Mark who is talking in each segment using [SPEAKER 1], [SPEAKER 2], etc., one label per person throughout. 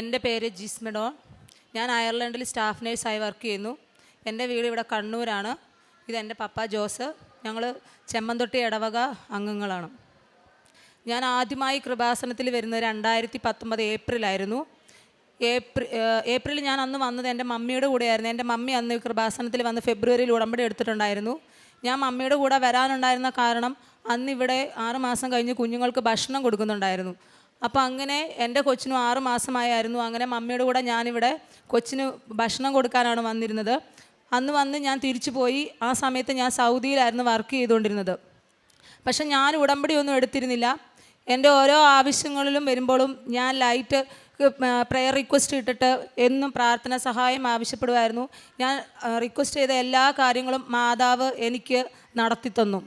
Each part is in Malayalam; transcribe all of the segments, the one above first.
[SPEAKER 1] എൻ്റെ പേര് ജിസ്മെഡോൺ. ഞാൻ അയർലൻഡിൽ സ്റ്റാഫ് നേഴ്സായി വർക്ക് ചെയ്യുന്നു. എൻ്റെ വീട് ഇവിടെ കണ്ണൂരാണ്. ഇതെൻ്റെ പപ്പ ജോസ്. ഞങ്ങൾ ചെമ്മന്തൊട്ടി ഇടവക അംഗങ്ങളാണ്. ഞാൻ ആദ്യമായി കൃപാസനത്തിൽ വരുന്നത് 2019 ഏപ്രിലായിരുന്നു. ഏപ്രിൽ ഞാൻ അന്ന് വന്നത് എൻ്റെ മമ്മിയുടെ കൂടെയായിരുന്നു. എൻ്റെ മമ്മി അന്ന് കൃപാസനത്തിൽ വന്ന് ഫെബ്രുവരിയിൽ ഉടമ്പടി എടുത്തിട്ടുണ്ടായിരുന്നു. ഞാൻ മമ്മിയുടെ കൂടെ വരാനുണ്ടായിരുന്ന കാരണം അന്നിവിടെ 6 മാസം കഴിഞ്ഞ് കുഞ്ഞുങ്ങൾക്ക് ഭക്ഷണം കൊടുക്കുന്നുണ്ടായിരുന്നു. അപ്പോൾ അങ്ങനെ എൻ്റെ കൊച്ചിനും 6 മാസമായിരുന്നു. അങ്ങനെ മമ്മിയുടെ കൂടെ ഞാനിവിടെ കൊച്ചിന് ഭക്ഷണം കൊടുക്കാനാണ് വന്നിരുന്നത്. അന്ന് വന്ന് ഞാൻ തിരിച്ചു പോയി. ആ സമയത്ത് ഞാൻ സൗദിയിലായിരുന്നു വർക്ക് ചെയ്തുകൊണ്ടിരുന്നത്. പക്ഷെ ഞാൻ ഉടമ്പടി ഒന്നും എടുത്തിരുന്നില്ല. എൻ്റെ ഓരോ ആവശ്യങ്ങളിലും വരുമ്പോഴും ഞാൻ ലൈറ്റ് പ്രെയർ റിക്വസ്റ്റ് ഇട്ടിട്ട് എന്നും പ്രാർത്ഥന സഹായം ആവശ്യപ്പെടുമായിരുന്നു. ഞാൻ റിക്വസ്റ്റ് ചെയ്ത എല്ലാ കാര്യങ്ങളും മാതാവ് എനിക്ക് നടത്തിത്തന്നു.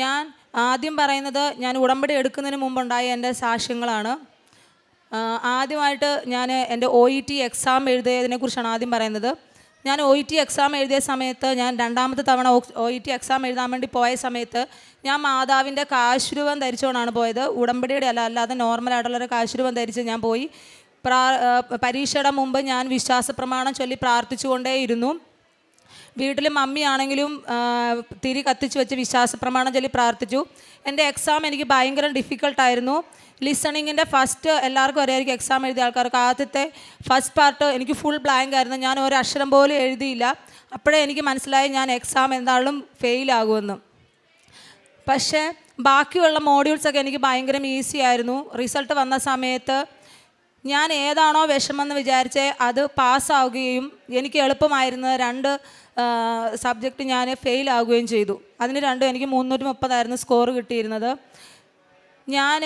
[SPEAKER 1] ഞാൻ ആദ്യം പറയുന്നത് ഞാൻ ഉടമ്പടി എടുക്കുന്നതിന് മുമ്പുണ്ടായ എൻ്റെ സാക്ഷ്യങ്ങളാണ്. ആദ്യമായിട്ട് ഞാൻ എൻ്റെ OET എക്സാം എഴുതിയതിനെക്കുറിച്ചാണ് ആദ്യം പറയുന്നത്. ഞാൻ OET എക്സാം എഴുതിയ സമയത്ത്, ഞാൻ 2ാമത്തെ തവണ OET എക്സാം എഴുതാൻ വേണ്ടി പോയ സമയത്ത് ഞാൻ മാതാവിൻ്റെ കാശുരൂപം ധരിച്ചുകൊണ്ടാണ് പോയത്. ഉടമ്പടിയുടെ അല്ലാതെ നോർമലായിട്ടുള്ളൊരു കാശുരൂപം ധരിച്ച് ഞാൻ പോയി. പരീക്ഷയുടെ മുമ്പ് ഞാൻ വിശ്വാസ പ്രമാണം ചൊല്ലി പ്രാർത്ഥിച്ചുകൊണ്ടേയിരുന്നു. വീട്ടിൽ മമ്മിയാണെങ്കിലും തിരി കത്തിച്ച് വെച്ച് വിശ്വാസ പ്രമാണം ചൊല്ലി പ്രാർത്ഥിച്ചു. എൻ്റെ എക്സാം എനിക്ക് ഭയങ്കര ഡിഫിക്കൽട്ടായിരുന്നു. ലിസണിങ്ങിൻ്റെ ഫസ്റ്റ് എല്ലാവർക്കും അറിയാമായിരിക്കും, എക്സാം എഴുതിയ ആൾക്കാർക്ക് ആദ്യത്തെ ഫസ്റ്റ് പാർട്ട് എനിക്ക് ഫുൾ ബ്ലാങ്ക് ആയിരുന്നു. ഞാൻ ഒരു അക്ഷരം പോലും എഴുതിയില്ല. അപ്പോഴേ എനിക്ക് മനസ്സിലായി ഞാൻ എക്സാം എന്തായാലും ഫെയിലാകുമെന്ന്. പക്ഷേ ബാക്കിയുള്ള മോഡ്യൂൾസൊക്കെ എനിക്ക് ഭയങ്കര ഈസി ആയിരുന്നു. റിസൾട്ട് വന്ന സമയത്ത് ഞാൻ ഏതാണോ വിഷമെന്ന് വിചാരിച്ചേ അത് പാസ്സാവുകയും എനിക്ക് എളുപ്പമായിരുന്ന 2 സബ്ജക്റ്റ് ഞാൻ ഫെയിലാവുകയും ചെയ്തു. അതിന് രണ്ടും എനിക്ക് 330 സ്കോർ കിട്ടിയിരുന്നത്. ഞാൻ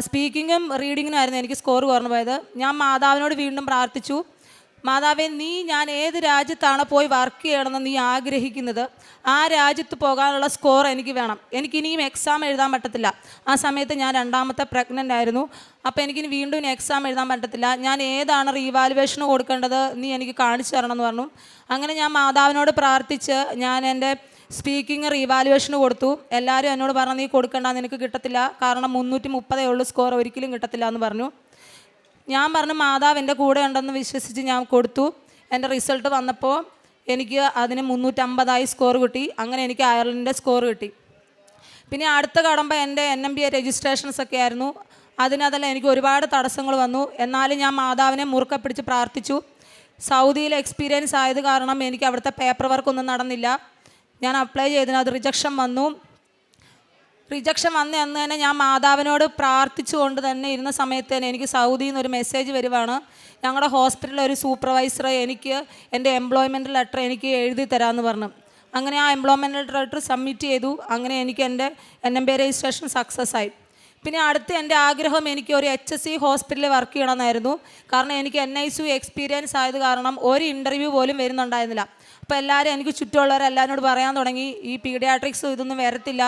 [SPEAKER 1] സ്പീക്കിങ്ങും റീഡിങ്ങിനുമായിരുന്നു എനിക്ക് സ്കോർ കുറഞ്ഞു പോയത്. ഞാൻ മാതാവിനോട് വീണ്ടും പ്രാർത്ഥിച്ചു, മാതാവേ, നീ ഞാൻ ഏത് രാജ്യത്താണോ പോയി വർക്ക് ചെയ്യണമെന്ന് നീ ആഗ്രഹിക്കുന്നത് ആ രാജ്യത്ത് പോകാനുള്ള സ്കോർ എനിക്ക് വേണം. എനിക്കിനിയും എക്സാം എഴുതാൻ പറ്റത്തില്ല. ആ സമയത്ത് ഞാൻ 2ാമത്തെ പ്രഗ്നൻ്റ് ആയിരുന്നു. അപ്പോൾ എനിക്കിനി വീണ്ടും എക്സാം എഴുതാൻ പറ്റത്തില്ല. ഞാൻ ഏതാണ് റീവാലുവേഷന് കൊടുക്കേണ്ടത് നീ എനിക്ക് കാണിച്ചു തരണം എന്ന് പറഞ്ഞു. അങ്ങനെ ഞാൻ മാതാവിനോട് പ്രാർത്ഥിച്ച് ഞാൻ എൻ്റെ സ്പീക്കിംഗ് റീവാലുവേഷന് കൊടുത്തു. എല്ലാവരും എന്നോട് പറഞ്ഞു, നീ കൊടുക്കണ്ട, നിനക്ക് കിട്ടത്തില്ല, കാരണം 330 ഉള്ളൂ സ്കോർ, ഒരിക്കലും കിട്ടത്തില്ല എന്ന് പറഞ്ഞു. ഞാൻ പറഞ്ഞു, മാതാവ് എൻ്റെ കൂടെ ഉണ്ടെന്ന് വിശ്വസിച്ച് ഞാൻ കൊടുത്തു. എൻ്റെ റിസൾട്ട് വന്നപ്പോൾ എനിക്ക് അതിന് 350 സ്കോർ കിട്ടി. അങ്ങനെ എനിക്ക് അയർലൻഡിൻ്റെ സ്കോർ കിട്ടി. പിന്നെ അടുത്ത കടമ്പ എൻ്റെ NMBA രജിസ്ട്രേഷൻസൊക്കെ ആയിരുന്നു. അതിനതെല്ലാം എനിക്ക് ഒരുപാട് തടസ്സങ്ങൾ വന്നു. എന്നാലും ഞാൻ മാതാവിനെ മുറുക്കെ പിടിച്ച് പ്രാർത്ഥിച്ചു. സൗദിയിൽ എക്സ്പീരിയൻസ് ആയത് കാരണം എനിക്ക് അവിടുത്തെ പേപ്പർ വർക്കൊന്നും നടന്നില്ല. ഞാൻ അപ്ലൈ ചെയ്തതിന് അത് റിജക്ഷൻ വന്നു. റിജക്ഷൻ വന്ന് അന്ന് തന്നെ ഞാൻ മാതാവിനോട് പ്രാർത്ഥിച്ചുകൊണ്ട് തന്നെ ഇരുന്ന സമയത്ത് തന്നെ എനിക്ക് സൗദിയിൽ നിന്ന് ഒരു മെസ്സേജ് വരുവാണ്, ഞങ്ങളുടെ ഹോസ്പിറ്റലിലെ ഒരു സൂപ്പർവൈസർ എനിക്ക് എൻ്റെ എംപ്ലോയ്മെൻറ്റ് ലെറ്റർ എനിക്ക് എഴുതി തരാമെന്ന് പറഞ്ഞു. അങ്ങനെ ആ എംപ്ലോയ്മെൻറ്റ് ലെറ്റർ സബ്മിറ്റ് ചെയ്തു. അങ്ങനെ എനിക്ക് എൻ്റെ NMBA രജിസ്ട്രേഷൻ സക്സസ് ആയി. പിന്നെ അടുത്ത എൻ്റെ ആഗ്രഹം എനിക്ക് ഒരു HSC ഹോസ്പിറ്റലിൽ വർക്ക് ചെയ്യണമെന്നായിരുന്നു. കാരണം എനിക്ക് NICU എക്സ്പീരിയൻസ് ആയത് കാരണം ഒരു ഇൻ്റർവ്യൂ പോലും വരുന്നുണ്ടായിരുന്നില്ല. അപ്പോൾ എല്ലാവരും എനിക്ക് ചുറ്റുമുള്ളവരെല്ലാവരോട് പറയാൻ തുടങ്ങി, ഈ പീഡിയാട്രിക്സ് ഇതൊന്നും വരത്തില്ല,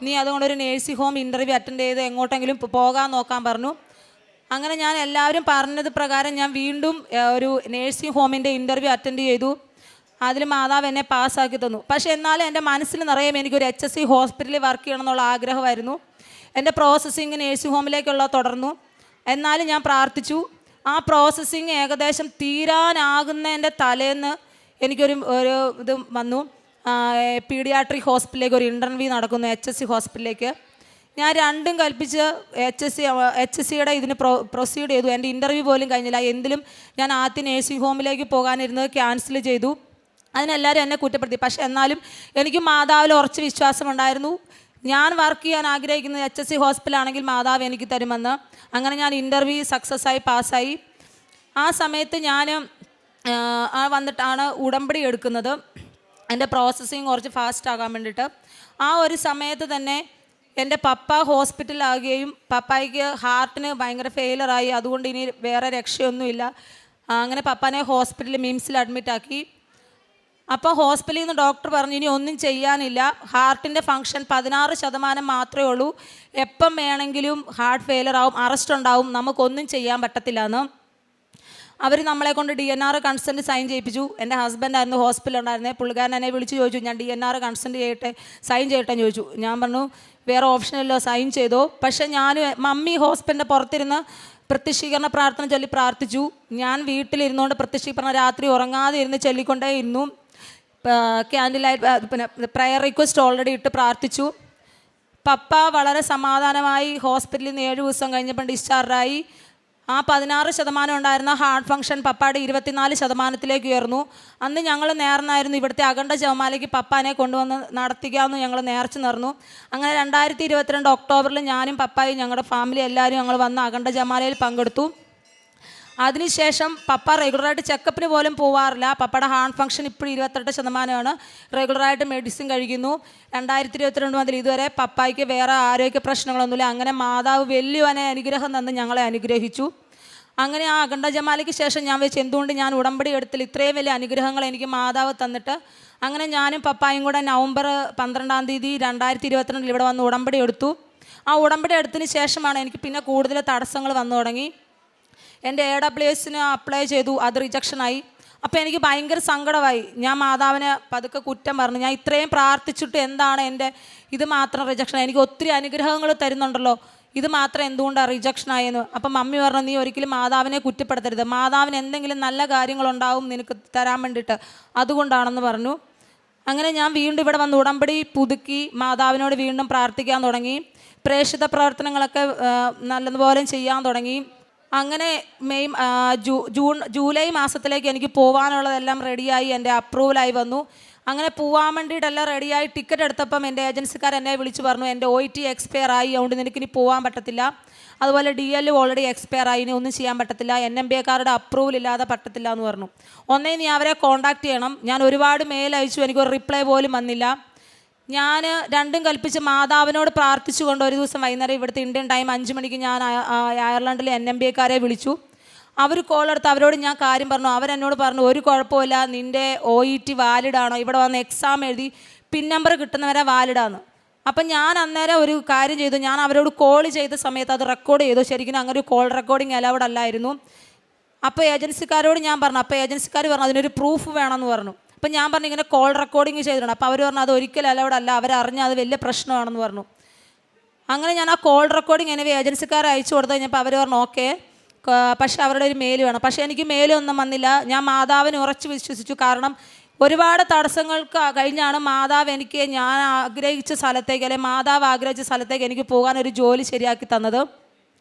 [SPEAKER 1] നീ അതുകൊണ്ട് ഒരു നേഴ്സിംഗ് ഹോം ഇൻ്റർവ്യൂ അറ്റൻഡ് ചെയ്ത് എങ്ങോട്ടെങ്കിലും പോകാൻ നോക്കാൻ പറഞ്ഞു. അങ്ങനെ ഞാൻ എല്ലാവരും പറഞ്ഞത് പ്രകാരം ഞാൻ വീണ്ടും ഒരു നേഴ്സിംഗ് ഹോമിൻ്റെ ഇൻ്റർവ്യൂ അറ്റൻഡ് ചെയ്തു. അതിൽ മാതാവ് എന്നെ പാസ്സാക്കി തന്നു. പക്ഷേ എന്നാലും എൻ്റെ മനസ്സിൽ നിറയെ എനിക്കൊരു HSC ഹോസ്പിറ്റലിൽ വർക്ക് ചെയ്യണം എന്നുള്ള ആഗ്രഹമായിരുന്നു. എൻ്റെ പ്രോസസ്സിങ് നേഴ്സിംഗ് ഹോമിലേക്കുള്ള തുടർന്നു. എന്നാലും ഞാൻ പ്രാർത്ഥിച്ചു. ആ പ്രോസസ്സിങ് ഏകദേശം തീരാനാകുന്നതിൻ്റെ തലേന്ന് എനിക്കൊരു ഇത് വന്നു, പീഡിയാട്രിക് ഹോസ്പിറ്റലിലേക്ക് ഒരു ഇൻ്റർവ്യൂ നടക്കുന്നു, HSC ഹോസ്പിറ്റലിലേക്ക്. ഞാൻ രണ്ടും കൽപ്പിച്ച് HSCയുടെ ഇതിന് പ്രൊസീഡ് ചെയ്തു. എൻ്റെ ഇൻ്റർവ്യൂ പോലും കഴിഞ്ഞില്ല. എന്തിലും ഞാൻ ആദ്യം നേഴ്സിംഗ് ഹോമിലേക്ക് പോകാനിരുന്നത് ക്യാൻസൽ ചെയ്തു. അതിനെല്ലാവരും എന്നെ കുറ്റപ്പെടുത്തി. പക്ഷേ എന്നാലും എനിക്ക് മാതാവിൽ ഉറച്ച വിശ്വാസമുണ്ടായിരുന്നു. ഞാൻ വർക്ക് ചെയ്യാൻ ആഗ്രഹിക്കുന്നത് HSC ഹോസ്പിറ്റലാണെങ്കിൽ മാതാവ് എനിക്ക് തരുമെന്ന്. അങ്ങനെ ഞാൻ ഇൻ്റർവ്യൂ സക്സസ്സായി പാസ്സായി. ആ സമയത്ത് ഞാൻ വന്നിട്ടാണ് ഉടമ്പടി എടുക്കുന്നത്, എൻ്റെ പ്രോസസ്സിങ് കുറച്ച് ഫാസ്റ്റ് ആകാൻ വേണ്ടിയിട്ട്. ആ ഒരു സമയത്ത് തന്നെ എൻ്റെ പപ്പ ഹോസ്പിറ്റലാകുകയും പപ്പായ്ക്ക് ഹാർട്ടിന് ഭയങ്കര ഫെയിലറായി. അതുകൊണ്ട് ഇനി വേറെ രക്ഷയൊന്നുമില്ല. അങ്ങനെ പപ്പാനെ ഹോസ്പിറ്റലിൽ മിംസിൽ അഡ്മിറ്റാക്കി. അപ്പോൾ ഹോസ്പിറ്റലിൽ നിന്ന് ഡോക്ടർ പറഞ്ഞു, ഇനി ഒന്നും ചെയ്യാനില്ല, ഹാർട്ടിൻ്റെ ഫങ്ഷൻ 16% മാത്രമേ ഉള്ളൂ, എപ്പം വേണമെങ്കിലും ഹാർട്ട് ഫെയിലർ ആവും, അറസ്റ്റ് ഉണ്ടാവും, നമുക്കൊന്നും ചെയ്യാൻ പറ്റത്തില്ല എന്ന്. അവർ നമ്മളെ കൊണ്ട് DNR കൺസെൻറ്റ് സൈൻ ചെയ്യിപ്പിച്ചു. എൻ്റെ ഹസ്ബൻഡായിരുന്നു ഹോസ്പിറ്റലിൽ ഉണ്ടായിരുന്നത്. പുള്ളിക്കാരൻ എന്നെ വിളിച്ച് ചോദിച്ചു, ഞാൻ DNR കൺസെൻറ്റ് ചെയ്യട്ടെ, സൈൻ ചെയ്യട്ടെ എന്ന് ചോദിച്ചു. ഞാൻ പറഞ്ഞു, വേറെ ഓപ്ഷനല്ലോ, സൈൻ ചെയ്തോ. പക്ഷേ ഞാൻ മമ്മി ഹോസ്പിറ്റലിൻ്റെ പുറത്തിരുന്ന് പ്രത്യക്ഷീകരണ പ്രാർത്ഥന ചൊല്ലി പ്രാർത്ഥിച്ചു. ഞാൻ വീട്ടിലിരുന്നുകൊണ്ട് പ്രത്യക്ഷീകരണ രാത്രി ഉറങ്ങാതെ ഇരുന്ന് ചൊല്ലിക്കൊണ്ടേ ഇരുന്നു. ക്യാൻഡിലായിട്ട് പിന്നെ പ്രയർ റിക്വസ്റ്റ് ഓൾറെഡി ഇട്ട് പ്രാർത്ഥിച്ചു. പപ്പ വളരെ സമാധാനമായി ഹോസ്പിറ്റലിൽ നിന്ന് 7 ദിവസം കഴിഞ്ഞപ്പോൾ ഡിസ്ചാർജായി. ആ 16% ഉണ്ടായിരുന്ന ഹാർട്ട് ഫങ്ഷൻ പപ്പയുടെ 24% ഉയർന്നു. അന്ന് ഞങ്ങൾ നേർന്നായിരുന്നു ഇവിടുത്തെ അഖണ്ഡ ജപമാലയ്ക്ക് പപ്പാനെ കൊണ്ടുവന്ന് നടത്തിക്കാമെന്ന് ഞങ്ങൾ നേർച്ച നേർന്നു. അങ്ങനെ 2022 ഒക്ടോബറിൽ ഞാനും പപ്പായും ഞങ്ങളുടെ ഫാമിലി എല്ലാവരും ഞങ്ങൾ വന്ന് അഖണ്ഡ ജപമാലയിൽ പങ്കെടുത്തു. അതിനുശേഷം പപ്പ റെഗുലറായിട്ട് ചെക്കപ്പിന് പോലും പോവാറില്ല. പപ്പയുടെ ഹാർട്ട് ഫങ്ഷൻ ഇപ്പോൾ 28%. റെഗുലറായിട്ട് മെഡിസിൻ കഴിക്കുന്നു. 2022 മുതൽ ഇതുവരെ പപ്പായ്ക്ക് വേറെ ആരോഗ്യ പ്രശ്നങ്ങളൊന്നുമില്ല. അങ്ങനെ മാതാവ് വലിയ അനുഗ്രഹം തന്ന് ഞങ്ങളെ അനുഗ്രഹിച്ചു. അങ്ങനെ ആ അഖണ്ഡ ജപമാലയ്ക്ക് ശേഷം ഞാൻ വെച്ച് എന്തുകൊണ്ട് ഞാൻ ഉടമ്പടി എടുത്തില്ല, ഇത്രയും വലിയ അനുഗ്രഹങ്ങൾ എനിക്ക് മാതാവ് തന്നിട്ട്. അങ്ങനെ ഞാനും പപ്പായും കൂടെ നവംബർ 12 2022 ഇവിടെ വന്ന് ഉടമ്പടി എടുത്തു. ആ ഉടമ്പടി എടുത്തതിന് ശേഷമാണ് എനിക്ക് പിന്നെ കൂടുതൽ തടസ്സങ്ങൾ വന്നു തുടങ്ങി. എൻ്റെ AWSന് അപ്ലൈ ചെയ്തു, അത് റിജക്ഷനായി. അപ്പോൾ എനിക്ക് ഭയങ്കര സങ്കടമായി. ഞാൻ മാതാവിനെ പതുക്കെ കുറ്റം പറഞ്ഞു, ഞാൻ ഇത്രയും പ്രാർത്ഥിച്ചിട്ട് എന്താണ് എൻ്റെ ഇത് മാത്രം റിജക്ഷനായി? എനിക്ക് ഒത്തിരി അനുഗ്രഹങ്ങൾ തരുന്നുണ്ടല്ലോ, ഇത് മാത്രം എന്തുകൊണ്ടാണ് റിജക്ഷനായെന്ന്. അപ്പം മമ്മി പറഞ്ഞു, നീ ഒരിക്കലും മാതാവിനെ കുറ്റപ്പെടുത്തരുത്, മാതാവിന് എന്തെങ്കിലും നല്ല കാര്യങ്ങളുണ്ടാവും നിനക്ക് തരാൻ വേണ്ടിയിട്ട്, അതുകൊണ്ടാണെന്ന് പറഞ്ഞു. അങ്ങനെ ഞാൻ വീണ്ടും ഇവിടെ വന്ന് ഉടമ്പടി പുതുക്കി മാതാവിനോട് വീണ്ടും പ്രാർത്ഥിക്കാൻ തുടങ്ങി. പ്രേക്ഷിത പ്രവർത്തനങ്ങളൊക്കെ നല്ലതുപോലെ ചെയ്യാൻ തുടങ്ങി. അങ്ങനെ ജൂലൈ മാസത്തിലേക്ക് എനിക്ക് പോകാനുള്ളതെല്ലാം റെഡിയായി, എൻ്റെ അപ്രൂവലായി വന്നു. അങ്ങനെ പോകാൻ വേണ്ടിയിട്ടെല്ലാം റെഡിയായി ടിക്കറ്റ് എടുത്തപ്പം എൻ്റെ ഏജൻസിക്കാർ എന്നെ വിളിച്ച് പറഞ്ഞു, എൻ്റെ OET എക്സ്പയർ ആയി, അതുകൊണ്ട് നിനക്കിനി പോകാൻ പറ്റത്തില്ല. അതുപോലെ DL ഓൾറെഡി എക്സ്പയർ ആയി, ഇനി ഒന്നും ചെയ്യാൻ പറ്റത്തില്ല, NMBAക്കാരുടെ അപ്രൂവൽ ഇല്ലാതെ പറ്റത്തില്ല എന്ന് പറഞ്ഞു. ഒന്നേ നീ അവരെ കോൺടാക്ട് ചെയ്യണം. ഞാൻ ഒരുപാട് മെയിൽ അയച്ചു, എനിക്കൊരു റിപ്ലൈ പോലും വന്നില്ല. ഞാൻ രണ്ടും കൽപ്പിച്ച് മാതാവിനോട് പ്രാർത്ഥിച്ചുകൊണ്ട് ഒരു ദിവസം വൈകുന്നേരം ഇവിടുത്തെ ഇന്ത്യൻ ടൈം 5 മണിക്ക് ഞാൻ അയർലൻഡിലെ NMBAക്കാരെ വിളിച്ചു. അവർ കോൾ എടുത്ത് അവരോട് ഞാൻ കാര്യം പറഞ്ഞു. അവരെന്നോട് പറഞ്ഞു, ഒരു കുഴപ്പമില്ല, നിൻ്റെ OET വാലിഡാണോ, ഇവിടെ വന്ന് എക്സാം എഴുതി പിൻ നമ്പർ കിട്ടുന്നവരെ വാലിഡാണ്. അപ്പം ഞാൻ അന്നേരം ഒരു കാര്യം ചെയ്തു, ഞാൻ അവരോട് കോൾ ചെയ്ത സമയത്ത് അത് റെക്കോർഡ് ചെയ്തു. ശരിക്കും അങ്ങനെ ഒരു കോൾ റെക്കോർഡിങ് അലൗഡ് അല്ലായിരുന്നു. അപ്പോൾ ഏജൻസിക്കാരോട് ഞാൻ പറഞ്ഞു. അപ്പോൾ ഏജൻസിക്കാർ പറഞ്ഞു അതിനൊരു പ്രൂഫ് വേണമെന്ന് പറഞ്ഞു. അപ്പം ഞാൻ പറഞ്ഞു ഇങ്ങനെ കോൾ റെക്കോർഡിങ് ചെയ്തിട്ടുണ്ട്. അപ്പോൾ അവർ പറഞ്ഞു അത് ഒരിക്കലും അലൗഡ് അല്ല, അവരറിഞ്ഞാൽ അത് വലിയ പ്രശ്നമാണെന്ന് പറഞ്ഞു. അങ്ങനെ ഞാൻ ആ കോൾ റെക്കോർഡിങ് എന്നെ ഏജൻസിക്കാരെ അയച്ചു കൊടുത്തു കഴിഞ്ഞപ്പോൾ അവർ പറഞ്ഞു ഓക്കെ, പക്ഷേ അവരുടെ ഒരു മെയിൽ വേണം. പക്ഷേ എനിക്ക് മെയിലൊന്നും വന്നില്ല. ഞാൻ മാതാവിനെ ഉറച്ചു വിശ്വസിച്ചു. കാരണം ഒരുപാട് തടസ്സങ്ങൾക്ക് കഴിഞ്ഞാണ് മാതാവ് എനിക്ക് ഞാൻ ആഗ്രഹിച്ച സ്ഥലത്തേക്ക്, അല്ലെങ്കിൽ മാതാവ് ആഗ്രഹിച്ച സ്ഥലത്തേക്ക് എനിക്ക് പോകാൻ ഒരു ജോലി ശരിയാക്കി തന്നത്.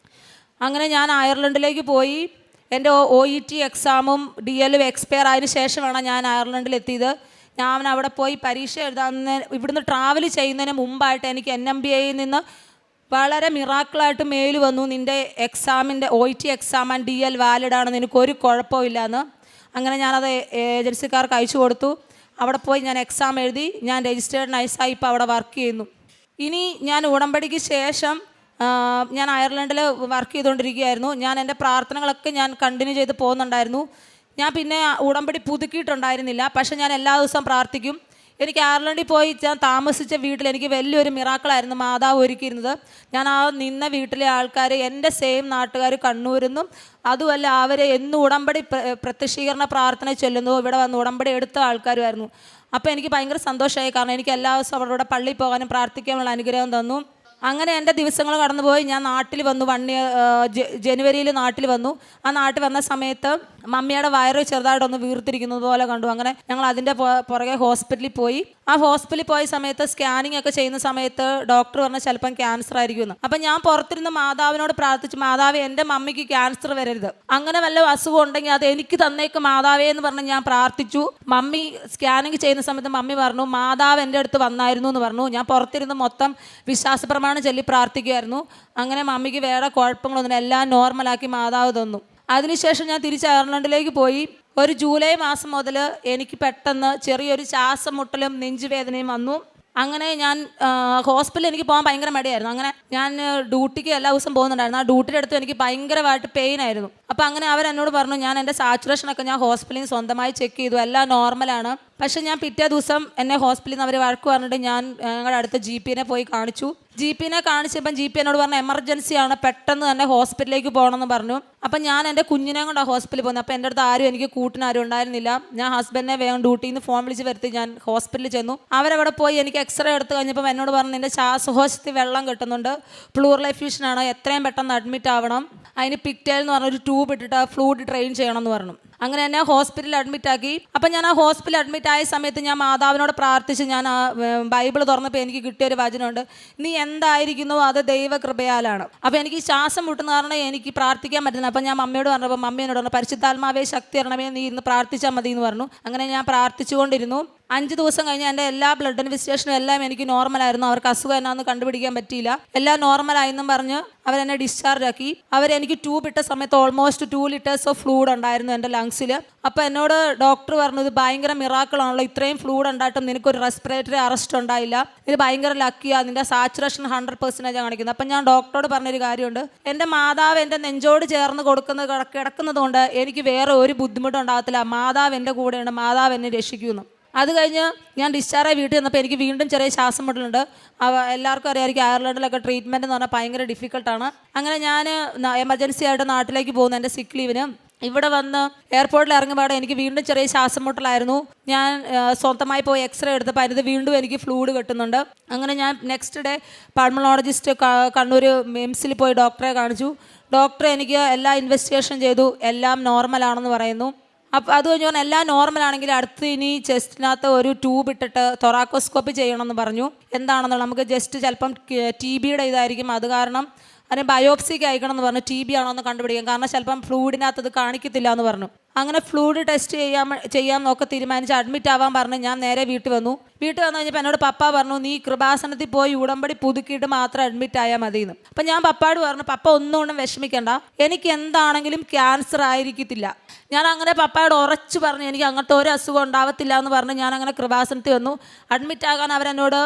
[SPEAKER 1] അങ്ങനെ ഞാൻ അയർലൻഡിലേക്ക് പോയി. എൻ്റെ OET എക്സാമും DL എക്സ്പയർ ആയതിനു ശേഷമാണ് ഞാൻ അയർലൻഡിൽ എത്തിയത്. ഞാൻ അവിടെ പോയി പരീക്ഷ എഴുതാൻ ഇവിടുന്ന് ട്രാവൽ ചെയ്യുന്നതിന് മുമ്പായിട്ട് എനിക്ക് NMBAയിൽ നിന്ന് വളരെ മിറാക്കിളായിട്ട് മെയിൽ വന്നു, നിൻ്റെ എക്സാമിൻ്റെ OET എക്സാം ആൻഡ് DL വാലിഡാണ്, നിനക്കൊരു കുഴപ്പമില്ലയെന്ന്. അങ്ങനെ ഞാനത് ഏജൻസിക്കാർക്ക് അയച്ചു കൊടുത്തു. അവിടെ പോയി ഞാൻ എക്സാം എഴുതി. ഞാൻ രജിസ്റ്റേർഡ് നഴ്സായി ഇപ്പോൾ അവിടെ വർക്ക് ചെയ്യുന്നു. ഇനി ഞാൻ ഉടമ്പടിക്ക് ശേഷം ഞാൻ അയർലൻഡിൽ വർക്ക് ചെയ്തുകൊണ്ടിരിക്കുകയായിരുന്നു. ഞാൻ എൻ്റെ പ്രാർത്ഥനകളൊക്കെ ഞാൻ കണ്ടിന്യൂ ചെയ്ത് പോകുന്നുണ്ടായിരുന്നു. ഞാൻ പിന്നെ ഉടമ്പടി പുതുക്കിയിട്ടുണ്ടായിരുന്നില്ല, പക്ഷേ ഞാൻ എല്ലാ ദിവസവും പ്രാർത്ഥിക്കും. എനിക്ക് അയർലൻഡിൽ പോയി ഞാൻ താമസിച്ച വീട്ടിൽ എനിക്ക് വലിയൊരു മിറാക്കിളായിരുന്നു മാതാവ് ഒരുക്കിയിരുന്നത്. ഞാൻ ആ നിന്ന വീട്ടിലെ ആൾക്കാർ എൻ്റെ സെയിം നാട്ടുകാർ കണ്ണൂരിൽ നിന്നും, അതുമല്ല അവർ എന്നും ഉടമ്പടി പ്രത്യക്ഷീകരണ പ്രാർത്ഥന ചൊല്ലുന്നു, ഇവിടെ വന്ന് ഉടമ്പടി എടുത്ത ആൾക്കാരുമായിരുന്നു. അപ്പോൾ എനിക്ക് ഭയങ്കര സന്തോഷമായി. കാരണം എനിക്ക് എല്ലാ ദിവസവും അവരുടെ പള്ളിയിൽ പോകാനും പ്രാർത്ഥിക്കാനുള്ള അനുഗ്രഹം തന്നു. അങ്ങനെ എൻ്റെ ദിവസങ്ങൾ കടന്നുപോയി. ഞാൻ നാട്ടിൽ വന്നു, ജനുവരിയിൽ നാട്ടിൽ വന്നു. ആ നാട്ടിൽ വന്ന സമയത്ത് മമ്മിയുടെ വയറ് ചെറുതായിട്ടൊന്ന് വീർത്തിരിക്കുന്നത് പോലെ കണ്ടു. അങ്ങനെ ഞങ്ങൾ അതിൻ്റെ പുറകെ ഹോസ്പിറ്റലിൽ പോയി. ആ ഹോസ്പിറ്റലിൽ പോയ സമയത്ത് സ്കാനിങ് ഒക്കെ ചെയ്യുന്ന സമയത്ത് ഡോക്ടർ പറഞ്ഞ ചിലപ്പം ക്യാൻസർ ആയിരിക്കുമെന്ന്. അപ്പം ഞാൻ പുറത്തിരുന്ന് മാതാവിനോട് പ്രാർത്ഥിച്ചു, മാതാവേ എൻ്റെ മമ്മിക്ക് ക്യാൻസർ വരരുത്, അങ്ങനെ വല്ല അസുഖം ഉണ്ടെങ്കിൽ അത് എനിക്ക് തന്നേക്ക് മാതാവേ എന്ന് പറഞ്ഞ് ഞാൻ പ്രാർത്ഥിച്ചു. മമ്മി സ്കാനിങ് ചെയ്യുന്ന സമയത്ത് മമ്മി പറഞ്ഞു മാതാവ് എൻ്റെ അടുത്ത് വന്നായിരുന്നു എന്ന് പറഞ്ഞു. ഞാൻ പുറത്തിരുന്ന് മൊത്തം വിശ്വാസപ്രമാണം ചൊല്ലി പ്രാർത്ഥിക്കുമായിരുന്നു. അങ്ങനെ മമ്മിക്ക് വേറെ കുഴപ്പങ്ങളൊന്നുമില്ല, എല്ലാം നോർമലാക്കി മാതാവ് തന്നു. അതിനുശേഷം ഞാൻ തിരിച്ച് അയർലൻഡിലേക്ക് പോയി. ഒരു ജൂലൈ മാസം മുതൽ എനിക്ക് പെട്ടെന്ന് ചെറിയൊരു ശ്വാസം മുട്ടലും നെഞ്ചുവേദനയും വന്നു. അങ്ങനെ ഞാൻ ഹോസ്പിറ്റലിൽ എനിക്ക് പോകാൻ ഭയങ്കര മടിയായിരുന്നു. അങ്ങനെ ഞാൻ ഡ്യൂട്ടിക്ക് എല്ലാ ദിവസവും പോകുന്നുണ്ടായിരുന്നു. ആ ഡ്യൂട്ടിയുടെ അടുത്ത് എനിക്ക് ഭയങ്കരമായിട്ട് പെയിൻ ആയിരുന്നു. അപ്പോൾ അങ്ങനെ അവരെന്നോട് പറഞ്ഞു, ഞാൻ എൻ്റെ സാച്ചുറേഷനൊക്കെ ഞാൻ ഹോസ്പിറ്റലിൽ നിന്ന് സ്വന്തമായി ചെക്ക് ചെയ്തു, എല്ലാം നോർമലാണ്, പക്ഷെ ഞാൻ പിറ്റേ ദിവസം എന്നെ ഹോസ്പിറ്റലിൽ നിന്ന് അവർ വഴക്ക് പറഞ്ഞിട്ട് ഞാൻ ഞങ്ങളുടെ അടുത്ത GP പോയി കാണിച്ചു. GP കാണിച്ചപ്പം GP എന്നോട് പറഞ്ഞു എമർജൻസിയാണ്, പെട്ടെന്ന് തന്നെ ഹോസ്പിറ്റലിലേക്ക് പോകണമെന്ന് പറഞ്ഞു. അപ്പം ഞാൻ എൻ്റെ കുഞ്ഞിനെ കൊണ്ടാണ് ഹോസ്പിറ്റലിൽ പോകുന്നത്. അപ്പോൾ എൻ്റെ അടുത്ത് ആരും എനിക്ക് കൂട്ടിനാരും ഉണ്ടായിരുന്നില്ല. ഞാൻ ഹസ്ബൻഡിനെ വേഗം ഡ്യൂട്ടിയിൽ നിന്ന് ഫോൺ വിളിച്ച് വരുത്തി ഞാൻ ഹോസ്പിറ്റലിൽ ചെന്നു. അവരവിടെ പോയി എനിക്ക് എക്സ്റേ എടുത്ത് കഴിഞ്ഞപ്പോൾ എന്നോട് പറഞ്ഞു നിൻ്റെ ശ്വാസകോശത്തിൽ വെള്ളം കെട്ടുന്നുണ്ട്, പ്ലൂറൽ എഫ്യൂഷനാണ്, എത്രയും പെട്ടെന്ന് അഡ്മിറ്റ് ആവണം, അതിന് പിക്ടൈൽ എന്ന് പറഞ്ഞൊരു ട്യൂബ് ഇട്ടിട്ട് ഫ്ലൂയിഡ് ഡ്രെയിൻ ചെയ്യണം എന്ന് പറഞ്ഞു. അങ്ങനെ എന്നെ ഹോസ്പിറ്റലിൽ അഡ്മിറ്റ് ആക്കി. അപ്പം ഞാൻ ആ ഹോസ്പിറ്റലിൽ അഡ്മിറ്റ് ആയ സമയത്ത് ഞാൻ മാതാവിനോട് പ്രാർത്ഥിച്ച് ഞാൻ ആ ബൈബിൾ തുറന്നപ്പോൾ എനിക്ക് കിട്ടിയൊരു വചനമുണ്ട്, നീ എന്തായിരിക്കുന്നു അത് ദൈവകൃപയാലാണ്. അപ്പോൾ എനിക്ക് ശ്വാസം മുട്ടുന്ന കാരണം എനിക്ക് പ്രാർത്ഥിക്കാൻ പറ്റുന്നത്. അപ്പം ഞാൻ മമ്മിയോട് പറഞ്ഞപ്പോൾ മമ്മി എന്നോട് പറഞ്ഞു പരിശുദ്ധാത്മാവേ ശക്തി തരണമേ, നീ ഇന്ന് പ്രാർത്ഥിച്ചാൽ മതി എന്ന് പറഞ്ഞു. അങ്ങനെ ഞാൻ പ്രാർത്ഥിച്ചുകൊണ്ടിരുന്നു. 5 ദിവസം കഴിഞ്ഞ് എൻ്റെ എല്ലാ ബ്ലഡ് ഇൻവെസ്റ്റിഗേഷനും എല്ലാം എനിക്ക് നോർമലായിരുന്നു. അവർക്ക് അസുഖം എന്നാന്ന് കണ്ടുപിടിക്കാൻ പറ്റിയില്ല, എല്ലാം നോർമലായെന്നും പറഞ്ഞ് അവരെന്നെ ഡിസ്ചാർജ് ആക്കി. അവരെനിക്ക് ട്യൂബ് ഇട്ട സമയത്ത് ഓൾമോസ്റ്റ് 2 liters ഓഫ് ഫ്ലൂയിഡ് ഉണ്ടായിരുന്നു എൻ്റെ ലങ്സിൽ. അപ്പോൾ എന്നോട് ഡോക്ടർ പറഞ്ഞു ഇത് ഭയങ്കര മിറാക്കിളാണല്ലോ, ഇത്രയും ഫ്ലൂയിഡ് ഉണ്ടായിട്ടും നിനക്കൊരു റെസ്പിറേറ്ററി അറസ്റ്റ് ഉണ്ടായില്ല, ഇത് ഭയങ്കര ലക്കിയാണ്, നിൻ്റെ സാച്ചുറേഷൻ 100% കാണിക്കുന്നത്. അപ്പം ഞാൻ ഡോക്ടറോട് പറഞ്ഞൊരു കാര്യമുണ്ട്, എൻ്റെ മാതാവ് എൻ്റെ നെഞ്ചോട് ചേർന്ന് കിടക്കുന്നത് കൊണ്ട് എനിക്ക് വേറെ ഒരു ബുദ്ധിമുട്ടും ഉണ്ടാകത്തില്ല, മാതാവ് എൻ്റെ കൂടെയുണ്ട്, മാതാവ് എന്നെ രക്ഷിക്കുന്നു. അത് കഴിഞ്ഞ് ഞാൻ ഡിസ്ചാർജായി വീട്ടിൽ വന്നപ്പോൾ എനിക്ക് വീണ്ടും ചെറിയ ശ്വാസം മുട്ടലുണ്ട്. എല്ലാവർക്കും അറിയാമായിരിക്കും അയർലൻഡിലൊക്കെ ട്രീറ്റ്മെൻറ്റ് എന്ന് പറഞ്ഞാൽ ഭയങ്കര ഡിഫിക്കൽട്ടാണ്. അങ്ങനെ ഞാൻ എമർജൻസി ആയിട്ട് നാട്ടിലേക്ക് പോകുന്നു എൻ്റെ സിക്ക് ലീവിന്. ഇവിടെ വന്ന് എയർപോർട്ടിൽ ഇറങ്ങുമ്പോൾ എനിക്ക് വീണ്ടും ചെറിയ ശ്വാസം മുട്ടലായിരുന്നു. ഞാൻ സ്വന്തമായി പോയി എക്സ്റേ എടുത്തപ്പോൾ അതിന് വീണ്ടും എനിക്ക് ഫ്ലൂയിഡ് കെട്ടുന്നുണ്ട്. അങ്ങനെ ഞാൻ നെക്സ്റ്റ് ഡേ പൾമണോളജിസ്റ്റ് കണ്ണൂർ മിംസിൽ പോയി ഡോക്ടറെ കാണിച്ചു. ഡോക്ടർ എനിക്ക് എല്ലാ ഇൻവെസ്റ്റിഗേഷൻ ചെയ്തു, എല്ലാം നോർമലാണെന്ന് പറയുന്നു. അപ്പോൾ അത് കഴിഞ്ഞ് പറഞ്ഞാൽ എല്ലാം നോർമലാണെങ്കിൽ അടുത്ത് ഇനി ചെസ്റ്റിനകത്ത് ഒരു ട്യൂബ് ഇട്ടിട്ട് തൊറാക്കോസ്കോപ്പി ചെയ്യണമെന്ന് പറഞ്ഞു. എന്താണെന്നുള്ള നമുക്ക് ജസ്റ്റ് ചിലപ്പം TB ഇതായിരിക്കും, അത് കാരണം അതിന് ബയോപ്സിക്ക് അയക്കണം എന്ന് പറഞ്ഞു. TB ആണോ എന്ന് കണ്ടുപിടിക്കാം, കാരണം ചിലപ്പം ഫ്ലൂയിഡിനകത്ത് അത് കാണിക്കത്തില്ല എന്ന് പറഞ്ഞു. അങ്ങനെ ഫ്ലൂയിഡ് ടെസ്റ്റ് ചെയ്യാമെന്നൊക്കെ തീരുമാനിച്ച് അഡ്മിറ്റ് ആവാൻ പറഞ്ഞ് ഞാൻ നേരെ വീട്ടിൽ വന്നു കഴിഞ്ഞപ്പോൾ എന്നോട് പപ്പ പറഞ്ഞു നീ കൃപാസനത്തിൽ പോയി ഉടമ്പടി പുതുക്കിയിട്ട് മാത്രം അഡ്മിറ്റ് ആയാൽ മതി എന്ന്. അപ്പം ഞാൻ പപ്പായോട് പറഞ്ഞു പപ്പ ഒന്നുകൊണ്ടും വിഷമിക്കണ്ട, എനിക്ക് എന്താണെങ്കിലും ക്യാൻസർ ആയിരിക്കത്തില്ല. ഞാൻ അങ്ങനെ പപ്പായോട് ഉറച്ചു പറഞ്ഞു എനിക്ക് അങ്ങനത്തെ ഒരു അസുഖം ഉണ്ടാവത്തില്ല എന്ന് പറഞ്ഞ് ഞാൻ അങ്ങനെ കൃപാസനത്തിൽ വന്നു. അഡ്മിറ്റ് ആകാൻ അവരെന്നോട്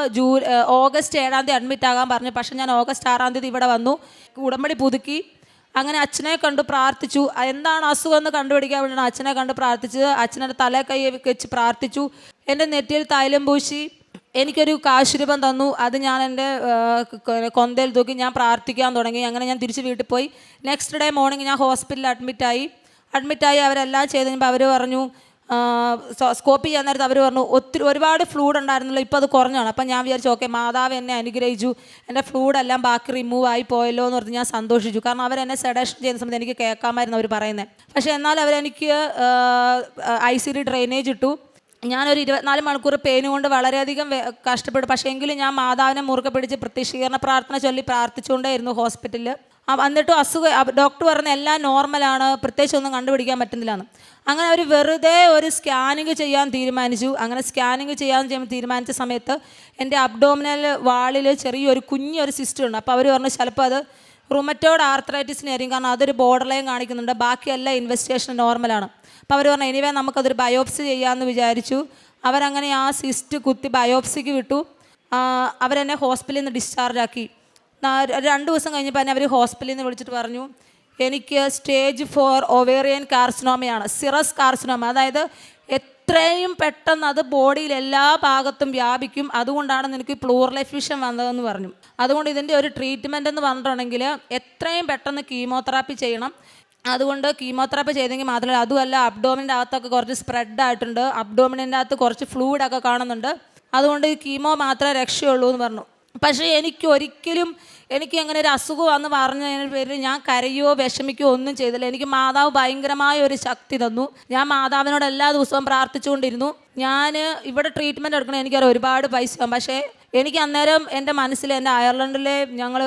[SPEAKER 1] ഓഗസ്റ്റ് 7 അഡ്മിറ്റ് ആകാൻ പറഞ്ഞു. പക്ഷെ ഞാൻ ഓഗസ്റ്റ് 6 ഇവിടെ വന്നു, ഉടമ്പടി പുതുക്കി. അങ്ങനെ അച്ഛനെ കണ്ടു പ്രാർത്ഥിച്ചു. എന്താണ് അസുഖം എന്ന് കണ്ടുപിടിക്കാൻ വേണ്ടിയാണ് അച്ഛനെ കണ്ട് പ്രാർത്ഥിച്ചത്. അച്ഛനെ തലേ കൈ വെച്ച് പ്രാർത്ഥിച്ചു. എൻ്റെ നെറ്റിയിൽ തൈലം പൂശി എനിക്കൊരു കാശുരൂപം തന്നു. അത് ഞാൻ എൻ്റെ കൊന്തയിൽ തൂക്കി ഞാൻ പ്രാർത്ഥിക്കാൻ തുടങ്ങി. അങ്ങനെ ഞാൻ തിരിച്ച് വീട്ടിൽ പോയി. നെക്സ്റ്റ് ഡേ മോർണിംഗ് ഞാൻ ഹോസ്പിറ്റലിൽ അഡ്മിറ്റായി അവരെല്ലാം ചെയ്ത് കഴിഞ്ഞപ്പോൾ അവർ പറഞ്ഞു സ്കോപ്പ് ചെയ്യാൻ നേരത്ത് അവർ പറഞ്ഞു ഒരുപാട് ഫ്ലൂയിഡ് ഉണ്ടായിരുന്നല്ലോ, ഇപ്പോൾ അത് കുറഞ്ഞാണ്. അപ്പം ഞാൻ വിചാരിച്ചു ഓക്കെ മാതാവ് എന്നെ അനുഗ്രഹിച്ചു, എൻ്റെ ഫ്ലൂയിഡെല്ലാം ബാക്കി റിമൂവ് ആയി പോയല്ലോ എന്ന് പറഞ്ഞ് ഞാൻ സന്തോഷിച്ചു. കാരണം അവരെന്നെ സെഡേഷൻ ചെയ്യുന്ന സമയത്ത് എനിക്ക് കേൾക്കാമായിരുന്നു അവർ പറയുന്നത്. പക്ഷേ എന്നാൽ അവരെനിക്ക് ICD ഡ്രെയിനേജ് ഇട്ടു. ഞാനൊരു 24 മണിക്കൂർ പെയിന് കൊണ്ട് വളരെയധികം കഷ്ടപ്പെട്ടു. പക്ഷേ എങ്കിലും ഞാൻ മാതാവിനെ മുറുകെ പിടിച്ച് പ്രത്യക്ഷീകരണ പ്രാർത്ഥന ചൊല്ലി പ്രാർത്ഥിച്ചുകൊണ്ടേയിരുന്നു ഹോസ്പിറ്റലിൽ. എന്നിട്ടും അസുഖം ഡോക്ടർ പറഞ്ഞ എല്ലാം നോർമലാണ്, പ്രത്യേകിച്ച് ഒന്നും കണ്ടുപിടിക്കാൻ പറ്റുന്നില്ല എന്ന്. അങ്ങനെ അവർ വെറുതെ ഒരു സ്കാനിങ് ചെയ്യാൻ തീരുമാനിച്ചു. അങ്ങനെ സ്കാനിങ് ചെയ്യാൻ തീരുമാനിച്ച സമയത്ത് എൻ്റെ അബ്ഡോമിനൽ വാളിൽ ചെറിയൊരു കുഞ്ഞൊരു സിസ്റ്റം ഉണ്ട്. അപ്പോൾ അവർ പറഞ്ഞു ചിലപ്പോൾ അത് റുമറ്റോയ്ഡ് ആർത്രൈറ്റിസിനായിരിക്കും, കാരണം അതൊരു ബോർഡർ ലൈൻ കാണിക്കുന്നുണ്ട്, ബാക്കിയെല്ലാം ഇൻവെസ്റ്റിഗേഷൻ നോർമലാണ്. അപ്പോൾ അവർ പറഞ്ഞു എനിവേ നമുക്കതൊരു ബയോപ്സി ചെയ്യാമെന്ന് വിചാരിച്ചു. അവരങ്ങനെ ആ സിസ്റ്റ് കുത്തി ബയോപ്സിക്ക് വിട്ടു. അവരെന്നെ ഹോസ്പിറ്റലിൽ നിന്ന് ഡിസ്ചാർജ് ആക്കി. 2 ദിവസം കഴിഞ്ഞപ്പോൾ തന്നെ അവർ ഹോസ്പിറ്റലിൽ നിന്ന് വിളിച്ചിട്ട് പറഞ്ഞു എനിക്ക് സ്റ്റേജ് 4 ഒവേറിയൻ കാർസിനോമയാണ്, സിറസ് കാർസിനോമ. അതായത് എത്രയും പെട്ടെന്ന് അത് ബോഡിയിൽ എല്ലാ ഭാഗത്തും വ്യാപിക്കും, അതുകൊണ്ടാണ് നിനക്ക് പ്ലൂറൽ എഫ്യൂഷൻ വന്നതെന്ന് പറഞ്ഞു. അതുകൊണ്ട് ഇതിൻ്റെ ഒരു ട്രീറ്റ്മെൻറ്റ് എന്ന് പറഞ്ഞിട്ടുണ്ടെങ്കിൽ എത്രയും പെട്ടെന്ന് കീമോതെറാപ്പി ചെയ്യണം. അതുകൊണ്ട് കീമോതെറാപ്പി ചെയ്തെങ്കിൽ മാത്രമല്ല, അതുമല്ല അബ്ഡോമിൻ്റെ അകത്തൊക്കെ കുറച്ച് സ്പ്രെഡ് ആയിട്ടുണ്ട്, അബ്ഡോമിനിൻ്റെ അകത്ത് കുറച്ച് ഫ്ലൂയിഡൊക്കെ കാണുന്നുണ്ട്, അതുകൊണ്ട് കീമോ മാത്രമേ രക്ഷയുള്ളൂ എന്ന് പറഞ്ഞു. പക്ഷേ എനിക്ക് അങ്ങനെ ഒരു അസുഖമാണെന്ന് പറഞ്ഞതിന് പേരിൽ ഞാൻ കരയോ വിഷമിക്കുകയോ ഒന്നും ചെയ്തില്ല. എനിക്ക് മാതാവ് ഭയങ്കരമായ ഒരു ശക്തി തന്നു. ഞാൻ മാതാവിനോട് എല്ലാ ദിവസവും പ്രാർത്ഥിച്ചുകൊണ്ടിരുന്നു. ഞാൻ ഇവിടെ ട്രീറ്റ്മെൻറ്റ് എടുക്കണം, എനിക്കറിയാം ഒരുപാട് പൈസയാകും. പക്ഷേ എനിക്ക് അന്നേരം എൻ്റെ മനസ്സിൽ എൻ്റെ അയർലൻഡിലെ ഞങ്ങൾ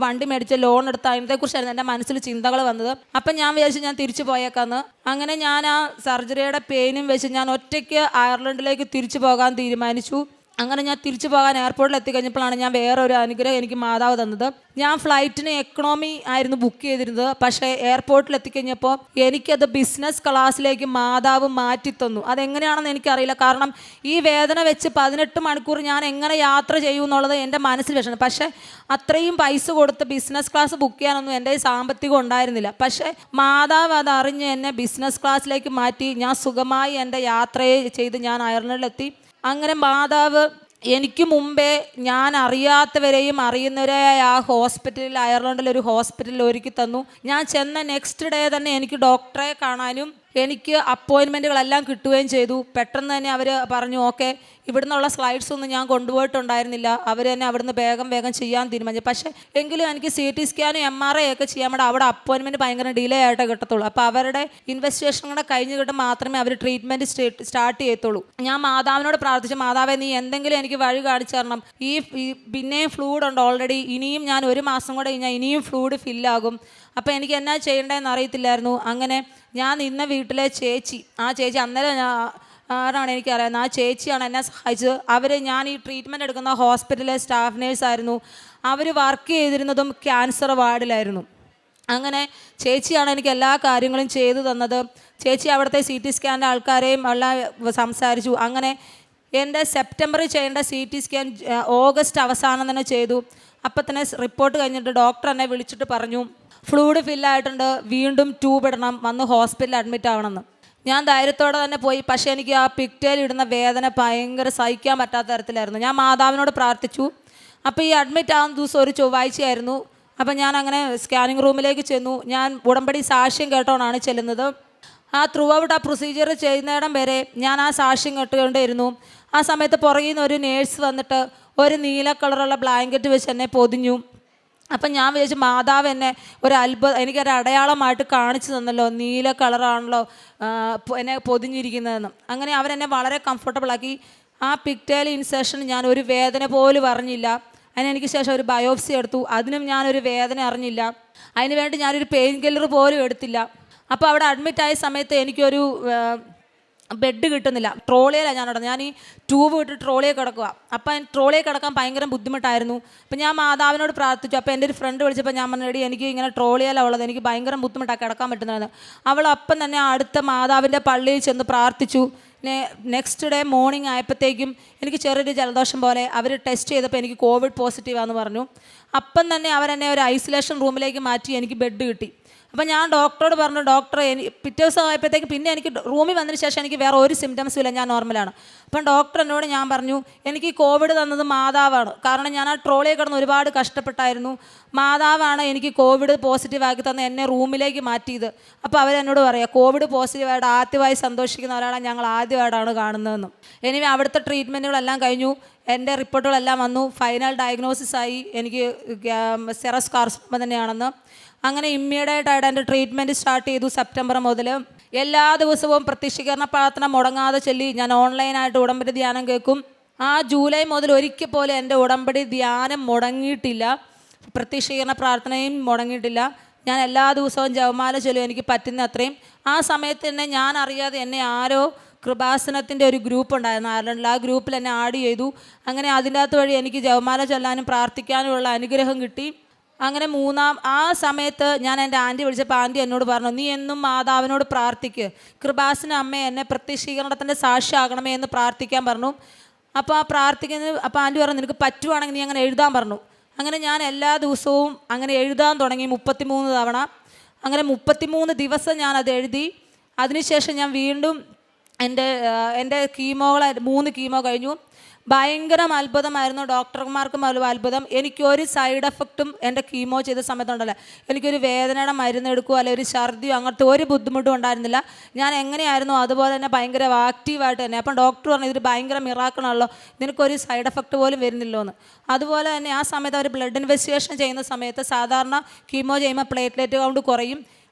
[SPEAKER 1] വണ്ടി മേടിച്ച് ലോൺ എടുത്ത അതിനെക്കുറിച്ചായിരുന്നു എൻ്റെ മനസ്സിൽ ചിന്തകൾ വന്നത്. അപ്പം ഞാൻ വിചാരിച്ചു ഞാൻ തിരിച്ചു പോയേക്കാന്ന്. അങ്ങനെ ഞാൻ ആ സർജറിയുടെ പെയിനും വെച്ച് ഞാൻ ഒറ്റയ്ക്ക് അയർലൻഡിലേക്ക് തിരിച്ചു പോകാൻ തീരുമാനിച്ചു. അങ്ങനെ ഞാൻ തിരിച്ചു പോകാൻ എയർപോർട്ടിൽ എത്തിക്കഴിഞ്ഞപ്പോഴാണ് ഞാൻ വേറൊരു അനുഗ്രഹം എനിക്ക് മാതാവ് തന്നത്. ഞാൻ ഫ്ലൈറ്റിന് എക്കണോമി ആയിരുന്നു ബുക്ക് ചെയ്തിരുന്നത്. പക്ഷേ എയർപോർട്ടിൽ എത്തിക്കഴിഞ്ഞപ്പോൾ എനിക്കത് ബിസിനസ് ക്ലാസ്സിലേക്ക് മാതാവ് മാറ്റിത്തന്നു. അതെങ്ങനെയാണെന്ന് എനിക്കറിയില്ല. കാരണം ഈ വേദന വെച്ച് 18 മണിക്കൂർ ഞാൻ എങ്ങനെ യാത്ര ചെയ്യും എന്നുള്ളത് എൻ്റെ മനസ്സിൽ വെച്ചാണ്. പക്ഷേ അത്രയും പൈസ കൊടുത്ത് ബിസിനസ് ക്ലാസ് ബുക്ക് ചെയ്യാനൊന്നും എൻ്റെ സാമ്പത്തികം ഉണ്ടായിരുന്നില്ല. പക്ഷേ മാതാവ് അതറിഞ്ഞ് എന്നെ ബിസിനസ് ക്ലാസ്സിലേക്ക് മാറ്റി. ഞാൻ സുഖമായി എൻ്റെ യാത്രയെ ചെയ്ത് ഞാൻ അയർലൻഡിലെത്തി. അങ്ങനെ മാതാവ് എനിക്ക് മുമ്പേ ഞാൻ അറിയാത്തവരെയും അറിയുന്നവരെയായ ആ ഹോസ്പിറ്റലിൽ, അയർലൻഡിലൊരു ഹോസ്പിറ്റലിൽ ഒരുക്കി തന്നു. ഞാൻ ചെന്ന നെക്സ്റ്റ് ഡേ തന്നെ എനിക്ക് ഡോക്ടറെ കാണാനും എനിക്ക് അപ്പോയിൻമെൻറ്റുകളെല്ലാം കിട്ടുകയും ചെയ്തു. പെട്ടെന്ന് തന്നെ അവർ പറഞ്ഞു, ഓക്കെ, ഇവിടുന്നുള്ള സ്ലൈഡ്സ് ഒന്നും ഞാൻ കൊണ്ടുപോയിട്ടുണ്ടായിരുന്നില്ല. അവർ തന്നെ അവിടുന്ന് വേഗം ചെയ്യാൻ തീരുമാനിച്ചു. പക്ഷേ എങ്കിലും എനിക്ക് CT സ്കാനും MRI ഒക്കെ ചെയ്യാൻ വേണ്ടി അവിടെ അപ്പോയിൻമെൻറ്റ് ഭയങ്കര ഡിലേ ആയിട്ടേ കിട്ടത്തുള്ളൂ. അപ്പോൾ അവരുടെ ഇൻവെസ്റ്റിഗേഷൻ കൂടെ കഴിഞ്ഞ് കിട്ടും മാത്രമേ അവർ ട്രീറ്റ്മെൻറ്റ് സ്റ്റാർട്ട് ചെയ്യത്തുള്ളൂ. ഞാൻ മാതാവിനോട് പ്രാർത്ഥിച്ചു, മാതാവേ നീ എന്തെങ്കിലും എനിക്ക് വഴി കാണിച്ചു തരണം. ഈ പിന്നെയും ഫ്ലൂയിഡ് ഉണ്ട് ഓൾറെഡി, ഇനിയും ഞാൻ 1 മാസം കൂടെ കഴിഞ്ഞാൽ ഇനിയും ഫ്ലൂയിഡ് ഫില്ലാകും. അപ്പോൾ എനിക്ക് എന്നാ ചെയ്യേണ്ടതെന്ന് അറിയത്തില്ലായിരുന്നു. അങ്ങനെ ഞാൻ ഇന്ന വീട്ടിലെ ചേച്ചി, ആ ചേച്ചി അന്നേരം ആരാണ് എനിക്കറിയാവുന്നത്, ആ ചേച്ചിയാണ് എന്നെ സഹായിച്ചത്. ഞാൻ ഈ ട്രീറ്റ്മെൻറ്റ് എടുക്കുന്ന ഹോസ്പിറ്റലിലെ സ്റ്റാഫ് നേഴ്സായിരുന്നു. അവർ വർക്ക് ചെയ്തിരുന്നതും ക്യാൻസർ വാർഡിലായിരുന്നു. അങ്ങനെ ചേച്ചിയാണ് എനിക്ക് എല്ലാ കാര്യങ്ങളും ചെയ്തു തന്നത്. ചേച്ചി അവിടുത്തെ CT സ്കാനിൻ്റെ ആൾക്കാരെയും എല്ലാം സംസാരിച്ചു. അങ്ങനെ എൻ്റെ സെപ്റ്റംബറിൽ ചെയ്യേണ്ട CT സ്കാൻ ഓഗസ്റ്റ് അവസാനം തന്നെ ചെയ്തു. അപ്പം തന്നെ റിപ്പോർട്ട് കഴിഞ്ഞിട്ട് ഡോക്ടർ എന്നെ വിളിച്ചിട്ട് പറഞ്ഞു, ഫ്ലൂയിഡ് ഫില്ലായിട്ടുണ്ട്, വീണ്ടും ട്യൂബ് ഇടണം, വന്ന് ഹോസ്പിറ്റലിൽ അഡ്മിറ്റ് ആവണമെന്ന്. ഞാൻ ധൈര്യത്തോടെ തന്നെ പോയി. പക്ഷേ എനിക്ക് ആ പിക്റ്റേൽ ഇടുന്ന വേദന ഭയങ്കര സഹിക്കാൻ പറ്റാത്ത തരത്തിലായിരുന്നു. ഞാൻ മാതാവിനോട് പ്രാർത്ഥിച്ചു. അപ്പോൾ ഈ അഡ്മിറ്റ് ആവുന്ന ദിവസം ഒരു ചൊവ്വാഴ്ചയായിരുന്നു. അപ്പം ഞാൻ അങ്ങനെ സ്കാനിങ് റൂമിലേക്ക് ചെന്നു. ഞാൻ ഉടമ്പടി സാക്ഷ്യം കേട്ടോണാണ് ചെല്ലുന്നത്. ആ ത്രൂ ഔട്ട് ആ പ്രൊസീജിയർ ചെയ്യുന്നിടം വരെ ഞാൻ ആ സാക്ഷ്യം കേട്ടുകൊണ്ടിരുന്നു. ആ സമയത്ത് പുറകിൽ നിന്ന് ഒരു നേഴ്സ് വന്നിട്ട് ഒരു നീല കളറുള്ള ബ്ലാങ്കറ്റ് വെച്ച് എന്നെ പൊതിഞ്ഞു. അപ്പം ഞാൻ വിചാരിച്ചു മാതാവ് എന്നെ ഒരു അത്ഭുതം, എനിക്കൊരു അടയാളമായിട്ട് കാണിച്ചു തന്നല്ലോ, നീല കളറാണല്ലോ എന്നെ പൊതിഞ്ഞിരിക്കുന്നതെന്ന്. അങ്ങനെ അവരെന്നെ വളരെ കംഫർട്ടബിളാക്കി. ആ പിക്റ്റേൽ ഇൻസെഷൻ ഞാൻ ഒരു വേദന പോലും അറിഞ്ഞില്ല. അതിനെനിക്ക് ശേഷം ഒരു ബയോപ്സി എടുത്തു. അതിനും ഞാനൊരു വേദന അറിഞ്ഞില്ല. അതിന് വേണ്ടി ഞാനൊരു പെയിൻ കില്ലർ പോലും എടുത്തില്ല. അപ്പോൾ അവിടെ അഡ്മിറ്റായ സമയത്ത് എനിക്കൊരു ബെഡ് കിട്ടുന്നില്ല. ട്രോളിയിലാണ് ഞാൻ ഈ ട്യൂബ് വിട്ട് ട്രോളിയിൽ കിടക്കുക. അപ്പം ട്രോളിയിൽ കിടക്കാൻ ഭയങ്കര ബുദ്ധിമുട്ടായിരുന്നു. അപ്പം ഞാൻ മാതാവിനോട് പ്രാർത്ഥിച്ചു. അപ്പോൾ എൻ്റെ ഒരു ഫ്രണ്ട് വിളിച്ചപ്പോൾ ഞാൻ പറഞ്ഞു, എനിക്ക് ഇങ്ങനെ ട്രോളിയിലാണ് ഉള്ളത്, എനിക്ക് ഭയങ്കര ബുദ്ധിമുട്ടാണ് കിടക്കാൻ പറ്റുന്നതെന്ന്. അവൾ അപ്പം തന്നെ അടുത്ത മാതാവിൻ്റെ പള്ളിയിൽ ചെന്ന് പ്രാർത്ഥിച്ചു. നെക്സ്റ്റ് ഡേ മോർണിംഗ് ആയപ്പോഴത്തേക്കും എനിക്ക് ചെറിയൊരു ജലദോഷം പോലെ. അവർ ടെസ്റ്റ് ചെയ്തപ്പോൾ എനിക്ക് കോവിഡ് പോസിറ്റീവാന്ന് പറഞ്ഞു. അപ്പം തന്നെ അവരെന്നെ ഒരു ഐസൊലേഷൻ റൂമിലേക്ക് മാറ്റി. എനിക്ക് ബെഡ് കിട്ടി. അപ്പം ഞാൻ ഡോക്ടറോട് പറഞ്ഞു, ഡോക്ടർ പിറ്റേ ദിവസം ആയപ്പോഴത്തേക്ക് പിന്നെ എനിക്ക് റൂമിൽ വന്നതിന് ശേഷം എനിക്ക് വേറെ ഒരു സിംറ്റംസും ഇല്ല, ഞാൻ നോർമലാണ്. അപ്പം ഡോക്ടർ എന്നോട് ഞാൻ പറഞ്ഞു, എനിക്ക് കോവിഡ് തന്നത് മാതാവാണ്. കാരണം ഞാൻ ആ ട്രോളിയിൽ കിടന്ന് ഒരുപാട് കഷ്ടപ്പെട്ടായിരുന്നു. മാതാവാണ് എനിക്ക് കോവിഡ് പോസിറ്റീവാക്കി തന്ന് എന്നെ റൂമിലേക്ക് മാറ്റിയത്. അപ്പോൾ അവരെന്നോട് പറയാം, കോവിഡ് പോസിറ്റീവായിട്ട് ആദ്യമായി സന്തോഷിക്കുന്ന ഒരാളെ ഞങ്ങൾ ആദ്യമായിട്ടാണ് കാണുന്നതെന്നും. ഇനി അവിടുത്തെ ട്രീറ്റ്മെൻറ്റുകളെല്ലാം കഴിഞ്ഞു. എൻ്റെ റിപ്പോർട്ടുകളെല്ലാം വന്നു. ഫൈനൽ ഡയഗ്നോസിസ് ആയി എനിക്ക് സെറസ് കാർസിനോമ തന്നെയാണെന്ന്. അങ്ങനെ ഇമ്മീഡിയറ്റായിട്ട് എൻ്റെ ട്രീറ്റ്മെൻറ്റ് സ്റ്റാർട്ട് ചെയ്തു. സെപ്റ്റംബർ മുതൽ എല്ലാ ദിവസവും പ്രത്യക്ഷീകരണ പ്രാർത്ഥന മുടങ്ങാതെ ചൊല്ലി ഞാൻ ഓൺലൈനായിട്ട് ഉടമ്പടി ധ്യാനം കേൾക്കും. ആ ജൂലൈ മുതൽ ഒരിക്കൽ പോലും എൻ്റെ ഉടമ്പടി ധ്യാനം മുടങ്ങിയിട്ടില്ല, പ്രത്യക്ഷീകരണ പ്രാർത്ഥനയും മുടങ്ങിയിട്ടില്ല. ഞാൻ എല്ലാ ദിവസവും ജപമാല ചൊല്ലും, എനിക്ക് പറ്റുന്ന അത്രയും. ആ സമയത്ത് തന്നെ ഞാൻ അറിയാതെ എന്നെ ആരോ കൃപാസനത്തിൻ്റെ ഒരു ഗ്രൂപ്പ് ഉണ്ടായിരുന്നു അയർലൻഡിൽ, ആ ഗ്രൂപ്പിൽ എന്നെ ആഡ് ചെയ്തു. അങ്ങനെ അതിൻ്റെ അകത്ത് വഴി എനിക്ക് ജപമാല ചൊല്ലാനും പ്രാർത്ഥിക്കാനുമുള്ള അനുഗ്രഹം കിട്ടി. അങ്ങനെ ആ സമയത്ത് ഞാൻ എൻ്റെ ആൻറ്റി വിളിച്ചപ്പോൾ ആൻറ്റി എന്നോട് പറഞ്ഞു, നീ എന്നും മാതാവിനോട് പ്രാർത്ഥിക്ക്, കൃപാസന അമ്മ എന്നെ പ്രത്യക്ഷീകരണത്തിൻ്റെ സാക്ഷിയാകണമേ എന്ന് പ്രാർത്ഥിക്കാൻ പറഞ്ഞു. അപ്പോൾ അപ്പോൾ ആൻറ്റി പറഞ്ഞു, നിനക്ക് പറ്റുവാണെങ്കിൽ നീ അങ്ങനെ എഴുതാൻ പറഞ്ഞു. അങ്ങനെ ഞാൻ എല്ലാ ദിവസവും അങ്ങനെ എഴുതാൻ തുടങ്ങി 33 തവണ. അങ്ങനെ 33 ദിവസം ഞാനത് എഴുതി. അതിനുശേഷം ഞാൻ വീണ്ടും എൻ്റെ 3 കീമോ കഴിഞ്ഞു. ഭയങ്കര അത്ഭുതമായിരുന്നു. ഡോക്ടർമാർക്കും അത്ഭുതം. എനിക്കൊരു സൈഡ് എഫക്റ്റും എൻ്റെ കീമോ ചെയ്ത സമയത്തുണ്ടല്ലോ, എനിക്കൊരു വേദനയുടെ മരുന്ന് എടുക്കുകയോ അല്ലെങ്കിൽ ഒരു ഛർദിയോ അങ്ങനത്തെ ഒരു ബുദ്ധിമുട്ടും ഉണ്ടായിരുന്നില്ല. ഞാൻ എങ്ങനെയായിരുന്നു അതുപോലെ തന്നെ ഭയങ്കര ആക്റ്റീവായിട്ട് തന്നെ. അപ്പം ഡോക്ടർ പറഞ്ഞു, ഇതൊരു ഭയങ്കര മിറാക്കിളാണല്ലോ, നിനക്കൊരു സൈഡ് എഫക്റ്റ് പോലും വരുന്നില്ലോ എന്ന്. അതുപോലെ തന്നെ ആ സമയത്ത് അവർ ബ്ലഡ് ഇൻവെസ്റ്റിഗേഷൻ ചെയ്യുന്ന സമയത്ത് സാധാരണ കീമോ ചെയ്യുമ്പോൾ പ്ലേറ്റ്ലെറ്റ് കൗണ്ട് കുറയും.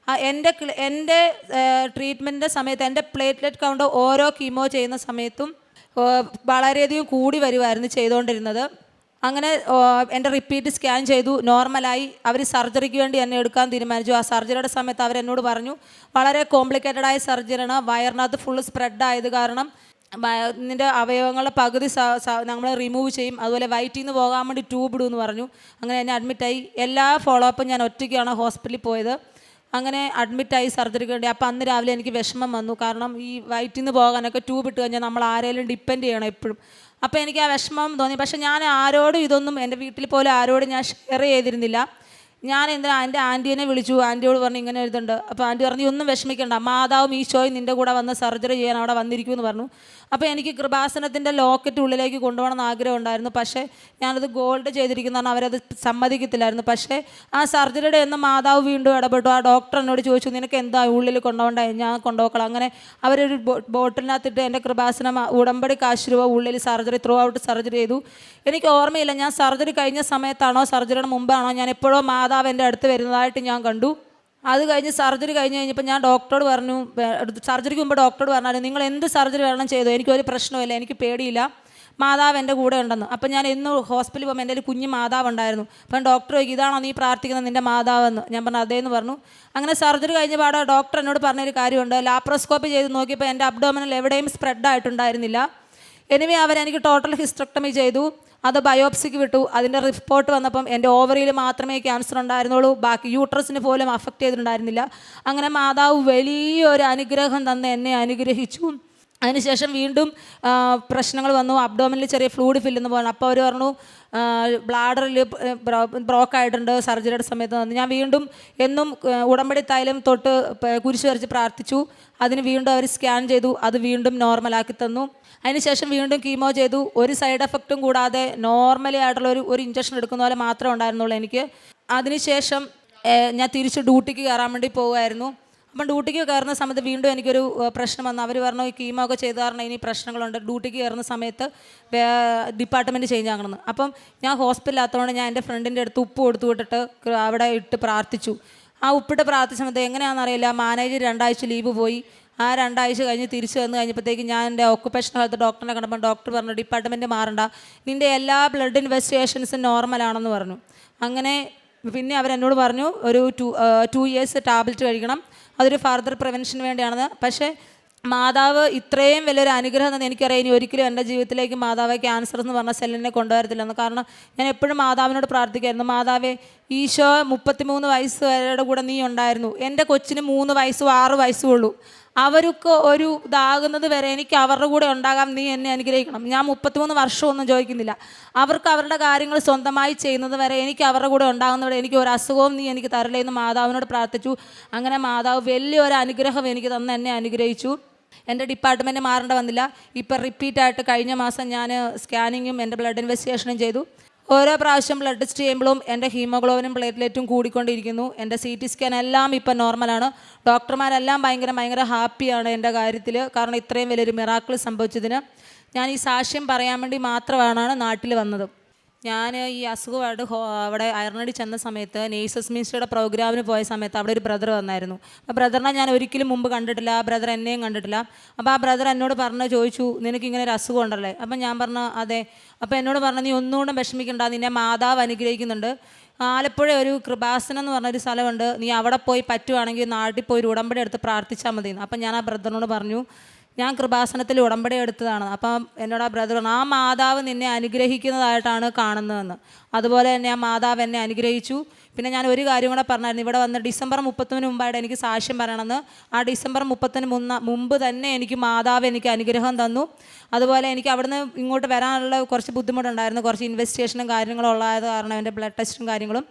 [SPEAKER 1] എൻ്റെ ട്രീറ്റ്മെൻറ്റിൻ്റെ സമയത്ത് എൻ്റെ പ്ലേറ്റ്ലെറ്റ് കൗണ്ട് ഓരോ കീമോ ചെയ്യുന്ന സമയത്തും വളരെയധികം കൂടി വരുമായിരുന്നു ചെയ്തുകൊണ്ടിരുന്നത്. അങ്ങനെ എൻ്റെ റിപ്പീറ്റ് സ്കാൻ ചെയ്തു, നോർമലായി. അവർ സർജറിക്ക് വേണ്ടി എന്നെ എടുക്കാൻ തീരുമാനിച്ചു. ആ സർജറിയുടെ സമയത്ത് അവരെന്നോട് പറഞ്ഞു, വളരെ കോംപ്ലിക്കേറ്റഡായ സർജറിയാണ്, വയറിനകത്ത് ഫുള്ള് സ്പ്രെഡായത് കാരണം നിൻ്റെ അവയവങ്ങളുടെ പകുതി നമ്മൾ റിമൂവ് ചെയ്യും, അതുപോലെ വയറ്റിൽ നിന്ന് പോകാൻ വേണ്ടി ട്യൂബ് ഇടുമെന്ന് പറഞ്ഞു. അങ്ങനെ എന്നെ അഡ്മിറ്റായി. എല്ലാ ഫോളോ അപ്പും ഞാൻ ഒറ്റയ്ക്കാണ് ഹോസ്പിറ്റലിൽ പോയത്. അങ്ങനെ അഡ്മിറ്റായി സർജറിക്ക് വേണ്ടി. അപ്പോൾ അന്ന് രാവിലെ എനിക്ക് വിഷമം വന്നു. കാരണം ഈ വയറ്റിൽ നിന്ന് പോകാനൊക്കെ ട്യൂബ് ഇട്ട് കഴിഞ്ഞാൽ നമ്മൾ ആരെങ്കിലും ഡിപ്പെൻഡ് ചെയ്യണം എപ്പോഴും. അപ്പോൾ എനിക്ക് ആ വിഷമം തോന്നി. പക്ഷേ ഞാൻ ആരോടും ഇതൊന്നും, എൻ്റെ വീട്ടിൽ പോലും ആരോടും ഞാൻ ഷെയർ ചെയ്തിരുന്നില്ല. ഞാൻ എന്താ എൻ്റെ ആൻറ്റീനെ വിളിച്ചു. ആൻറ്റിയോട് പറഞ്ഞു ഇങ്ങനെ ഒരു ഇതുണ്ട്. അപ്പോൾ ആൻറ്റി പറഞ്ഞു ഒന്നും വിഷമിക്കണ്ട, മാതാവും ഈശോയും നിൻ്റെ കൂടെ വന്ന് സർജറി ചെയ്യാൻ അവിടെ വന്നിരിക്കുമെന്ന് പറഞ്ഞു. അപ്പോൾ എനിക്ക് കൃപാസനത്തിൻ്റെ ലോക്കറ്റ് ഉള്ളിലേക്ക് കൊണ്ടുപോകണമെന്ന് ആഗ്രഹം ഉണ്ടായിരുന്നു. പക്ഷേ ഞാനത് ഗോൾഡ് ചെയ്തിരിക്കുന്നതാണ്, അവരത് സമ്മതിക്കത്തില്ലായിരുന്നു. പക്ഷേ ആ സർജറിയുടെ എന്ന് മാതാവ് വീണ്ടും ഇടപെട്ടു. ആ ഡോക്ടർ എന്നോട് ചോദിച്ചു നിനക്ക് എന്താ ഉള്ളിൽ കൊണ്ടുപോകണ്ടായി? ഞാൻ കൊണ്ടുപോക്കണം. അങ്ങനെ അവരൊരു ബോട്ടിലിനകത്തിട്ട് എൻ്റെ കൃപാസനം ഉടമ്പടി കാശ് രൂപ ഉള്ളിൽ സർജറി ത്രൂ ഔട്ട് സർജറി ചെയ്തു. എനിക്ക് ഓർമ്മയില്ല ഞാൻ സർജറി കഴിഞ്ഞ സമയത്താണോ സർജറിയുടെ മുമ്പാണോ, ഞാൻ എപ്പോഴോ മാതാവ് എൻ്റെ അടുത്ത് വരുന്നതായിട്ട് ഞാൻ കണ്ടു. അത് കഴിഞ്ഞ് സർജറി കഴിഞ്ഞപ്പോൾ ഞാൻ ഡോക്ടറോട് പറഞ്ഞു, സർജറിക്ക് മുമ്പ് ഡോക്ടറോട് പറഞ്ഞാലും നിങ്ങൾ എന്ത് സർജറി വേണം ചെയ്തോ, എനിക്കൊരു പ്രശ്നമില്ല, എനിക്ക് പേടിയില്ല, മാതാവ് എൻ്റെ കൂടെ ഉണ്ടെന്ന്. അപ്പം ഞാൻ എന്നും ഹോസ്പിറ്റലിൽ പോകുമ്പോൾ എൻ്റെ ഒരു കുഞ്ഞ് മാതാവ് ഉണ്ടായിരുന്നു. അപ്പം ഡോക്ടർ ചോദിക്കും ഇതാണോ നീ പ്രാർത്ഥിക്കുന്നത് നിൻ്റെ മാതാവെന്ന്. ഞാൻ പറഞ്ഞു അതേന്ന് പറഞ്ഞു. അങ്ങനെ സർജറി കഴിഞ്ഞ പാടെ ഡോക്ടർ എന്നോട് പറഞ്ഞൊരു കാര്യമുണ്ട്, ലാപ്രോസ്കോപ്പി ചെയ്ത് നോക്കിയപ്പോൾ എൻ്റെ അബ്ഡോമിനൽ എവിടെയും സ്പ്രെഡ് ആയിട്ടുണ്ടായിരുന്നില്ല. എനിവേ അവരെനിക്ക് ടോട്ടൽ ഹിസ്റ്ററക്ടമി ചെയ്തു. അത് ബയോപ്സിക്ക് വിട്ടു. അതിൻ്റെ റിപ്പോർട്ട് വന്നപ്പം എൻ്റെ ഓവറിയിൽ മാത്രമേ ക്യാൻസർ ഉണ്ടായിരുന്നുള്ളൂ, ബാക്കി യൂട്രസിന് പോലും അഫക്റ്റ് ചെയ്തിട്ടുണ്ടായിരുന്നില്ല. അങ്ങനെ മാതാവ് വലിയൊരു അനുഗ്രഹം തന്ന് എന്നെ അനുഗ്രഹിച്ചു. അതിനുശേഷം വീണ്ടും പ്രശ്നങ്ങൾ വന്നു. അബ്ഡോമിനിൽ ചെറിയ ഫ്ലൂയിഡ് ഫില്ലെന്ന് പറഞ്ഞു. അപ്പോൾ അവർ പറഞ്ഞു ബ്ലാഡറിൽ ബ്രോക്കായിട്ടുണ്ട് സർജറിയുടെ സമയത്ത് വന്നു. ഞാൻ വീണ്ടും എന്നും ഉടമ്പടി തൈലം തൊട്ട് കുരിശ് വരച്ച് പ്രാർത്ഥിച്ചു. അതിന് വീണ്ടും അവർ സ്കാൻ ചെയ്തു, അത് വീണ്ടും നോർമലാക്കി തന്നു. അതിനുശേഷം വീണ്ടും കീമോ ചെയ്തു. ഒരു സൈഡ് എഫക്റ്റും കൂടാതെ നോർമലി ആയിട്ടുള്ള ഒരു ഇഞ്ചക്ഷൻ എടുക്കുന്ന പോലെ മാത്രമേ ഉണ്ടായിരുന്നുള്ളൂ എനിക്ക്. അതിനുശേഷം ഞാൻ തിരിച്ച് ഡ്യൂട്ടിക്ക് കയറാൻ വേണ്ടി പോകുമായിരുന്നു. അപ്പം ഡ്യൂട്ടിക്ക് കയറുന്ന സമയത്ത് വീണ്ടും എനിക്കൊരു പ്രശ്നം വന്നു. അവർ പറഞ്ഞു ഈ കീമോ ഒക്കെ ചെയ്ത് കാരണം ഇനി പ്രശ്നങ്ങളുണ്ട്, ഡ്യൂട്ടിക്ക് കയറുന്ന സമയത്ത് ഡിപ്പാർട്ട്മെൻറ്റ് ചേഞ്ച് ആകണമെന്ന്. അപ്പം ഞാൻ ഹോസ്പിറ്റലിലാത്തതുകൊണ്ട് ഞാൻ എൻ്റെ ഫ്രണ്ടിൻ്റെ അടുത്ത് ഉപ്പ് കൊടുത്തു വിട്ടിട്ട് അവിടെ ഇട്ട് പ്രാർത്ഥിച്ചു. ആ ഉപ്പിട്ട് പ്രാർത്ഥിച്ച സമയത്ത് എങ്ങനെയാണെന്നറിയില്ല മാനേജർ 2 ആഴ്ച ലീവ് പോയി. ആ 2 ആഴ്ച കഴിഞ്ഞ് തിരിച്ച് വന്ന് കഴിഞ്ഞപ്പോഴത്തേക്ക് ഞാൻ എൻ്റെ ഓക്കുപ്പേഷണൽ ഹെൽത്ത് ഡോക്ടറിനെ കണ്ടപ്പോൾ ഡോക്ടർ പറഞ്ഞു ഡിപ്പാർട്ട്മെൻറ്റ് മാറണ്ട, നിൻ്റെ എല്ലാ ബ്ലഡ് ഇൻവെസ്റ്റിഗേഷൻസും നോർമലാണെന്ന് പറഞ്ഞു. അങ്ങനെ പിന്നെ അവരെന്നോട് പറഞ്ഞു ഒരു 2 ഇയേഴ്സ് ടാബ്ലറ്റ് കഴിക്കണം, അതൊരു ഫർദർ പ്രിവെൻഷന് വേണ്ടിയാണെന്ന്. പക്ഷേ മാതാവ് ഇത്രയും വലിയൊരു അനുഗ്രഹം എന്ന് എനിക്കറിയാം. ഇനി ഒരിക്കലും എൻ്റെ ജീവിതത്തിലേക്ക് മാതാവ് ക്യാൻസർ എന്ന് പറഞ്ഞ സെല്ലിനെ കൊണ്ടുവരത്തില്ലെന്ന്. കാരണം ഞാൻ എപ്പോഴും മാതാവിനോട് പ്രാർത്ഥിക്കായിരുന്നു, മാതാവേ ഈശോ 33 വയസ്സ് വരെയുടെ കൂടെ നീ ഉണ്ടായിരുന്നു, എൻ്റെ കൊച്ചിന് 3 വയസ്സും 6 വയസ്സും ഉള്ളൂ, അവർക്ക് ഒരു ഇതാകുന്നത് വരെ എനിക്ക് അവരുടെ കൂടെ ഉണ്ടാകാം, നീ എന്നെ അനുഗ്രഹിക്കണം. ഞാൻ 33 വർഷമൊന്നും ചോദിക്കുന്നില്ല, അവർക്ക് അവരുടെ കാര്യങ്ങൾ സ്വന്തമായി ചെയ്യുന്നത് വരെ എനിക്ക് അവരുടെ കൂടെ ഉണ്ടാകുന്നവരെ എനിക്ക് ഒരു അസുഖവും നീ എനിക്ക് തരില്ല എന്ന് മാതാവിനോട് പ്രാർത്ഥിച്ചു. അങ്ങനെ മാതാവ് വലിയൊരു അനുഗ്രഹം എനിക്ക് തന്ന് എന്നെ അനുഗ്രഹിച്ചു. എൻ്റെ ഡിപ്പാർട്ട്മെൻറ്റ് മാറേണ്ട വന്നില്ല. ഇപ്പം റിപ്പീറ്റായിട്ട് കഴിഞ്ഞ മാസം ഞാൻ സ്കാനിങ്ങും എൻ്റെ ബ്ലഡ് ഇൻവെസ്റ്റിഗേഷനും ചെയ്തു. ഓരോ പ്രാവശ്യം ബ്ലഡ് ടെസ്റ്റ് ചെയ്യുമ്പോഴും എൻ്റെ ഹീമോഗ്ലോബിനും പ്ലേറ്റ്ലെറ്റും കൂടിക്കൊണ്ടിരിക്കുന്നു. എൻ്റെ CT സ്കാൻ എല്ലാം ഇപ്പം നോർമലാണ്. ഡോക്ടർമാരെല്ലാം ഭയങ്കര ഹാപ്പിയാണ് എൻ്റെ കാര്യത്തിൽ. കാരണം ഇത്രയും വലിയൊരു മിറാക്കിൾ സംഭവിച്ചതിന് ഞാൻ ഈ സാക്ഷ്യം പറയാൻ വേണ്ടി മാത്രമാണ് നാട്ടിൽ വന്നത്. ഞാൻ ഈ അസുഖമായിട്ട് അവിടെ അയർനടി ചെന്ന സമയത്ത് നേഴ്സസ് മിനിസ്റ്ററുടെ പ്രോഗ്രാമിന് പോയ സമയത്ത് അവിടെ ഒരു ബ്രദർ വന്നായിരുന്നു. ആ ബ്രദറിനെ ഞാൻ ഒരിക്കലും മുമ്പ് കണ്ടിട്ടില്ല, ആ ബ്രദർ എന്നെയും കണ്ടിട്ടില്ല. അപ്പോൾ ആ ബ്രദർ എന്നോട് ചോദിച്ചു നിനക്കിങ്ങനെ ഒരു അസുഖം ഉണ്ടല്ലേ? അപ്പം ഞാൻ പറഞ്ഞു അതെ. അപ്പോൾ എന്നോട് പറഞ്ഞു നീ ഒന്നുകൂടെ വിഷമിക്കണ്ട, നിന്നെ മാതാവ് അനുഗ്രഹിക്കുന്നുണ്ട്. ആലപ്പുഴ ഒരു കൃപാസനം എന്ന് പറഞ്ഞൊരു സ്ഥലമുണ്ട്, നീ അവിടെ പോയി പറ്റുവാണെങ്കിൽ നാട്ടിൽ പോയി ഒരു ഉടമ്പടി എടുത്ത് പ്രാർത്ഥിച്ചാൽ മതി. അപ്പം ഞാൻ ആ ബ്രദറിനോട് പറഞ്ഞു ഞാൻ കൃപാസനത്തിൽ ഉടമ്പടി എടുത്തതാണ്. അപ്പം എന്നോട് ആ ബ്രദർ പറഞ്ഞു ആ മാതാവ് നിന്നെ അനുഗ്രഹിക്കുന്നതായിട്ടാണ് കാണുന്നതെന്ന്. അതുപോലെ തന്നെ ആ മാതാവ് എന്നെ അനുഗ്രഹിച്ചു. പിന്നെ ഞാൻ ഒരു കാര്യം കൂടെ പറഞ്ഞായിരുന്നു, ഇവിടെ വന്ന് ഡിസംബർ 30 മുമ്പായിട്ട് എനിക്ക് സാക്ഷ്യം പറയണമെന്ന്. ആ ഡിസംബർ 30 മുമ്പ് തന്നെ എനിക്ക് മാതാവ് എനിക്ക് അനുഗ്രഹം തന്നു. അതുപോലെ എനിക്ക് അവിടുന്ന് ഇങ്ങോട്ട് വരാനുള്ള കുറച്ച് ബുദ്ധിമുട്ടുണ്ടായിരുന്നു, കുറച്ച് ഇൻവെസ്റ്റിഗേഷനും കാര്യങ്ങളും ഉള്ളതായത് കാരണം എൻ്റെ ബ്ലഡ് ടെസ്റ്റും കാര്യങ്ങളും.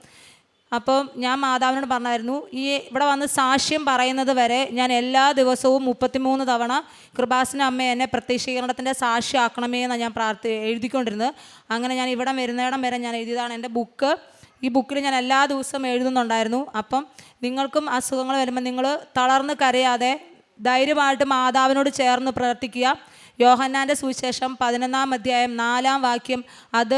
[SPEAKER 1] അപ്പം ഞാൻ മാതാവിനോട് പറഞ്ഞായിരുന്നു ഈ ഇവിടെ വന്ന് സാക്ഷ്യം പറയുന്നത് വരെ ഞാൻ എല്ലാ ദിവസവും 33 തവണ കൃപാസന അമ്മ എന്നെ പ്രത്യക്ഷീകരണത്തിൻ്റെ സാക്ഷിയാക്കണമേ എന്നാണ് ഞാൻ എഴുതിക്കൊണ്ടിരുന്നത്. അങ്ങനെ ഞാൻ ഇവിടെ വരുന്നിടം വരെ ഞാൻ എഴുതിയതാണ് എൻ്റെ ബുക്ക്. ഈ ബുക്കിൽ ഞാൻ എല്ലാ ദിവസവും എഴുതുന്നുണ്ടായിരുന്നു. അപ്പം നിങ്ങൾക്കും അസുഖങ്ങൾ വരുമ്പോൾ നിങ്ങൾ തളർന്ന് കരയാതെ ധൈര്യമായിട്ട് മാതാവിനോട് ചേർന്ന് പ്രവർത്തിക്കുക. യോഹന്നാൻ്റെ സുവിശേഷം 11-ാം അധ്യായം 4-ാം വാക്യം അത്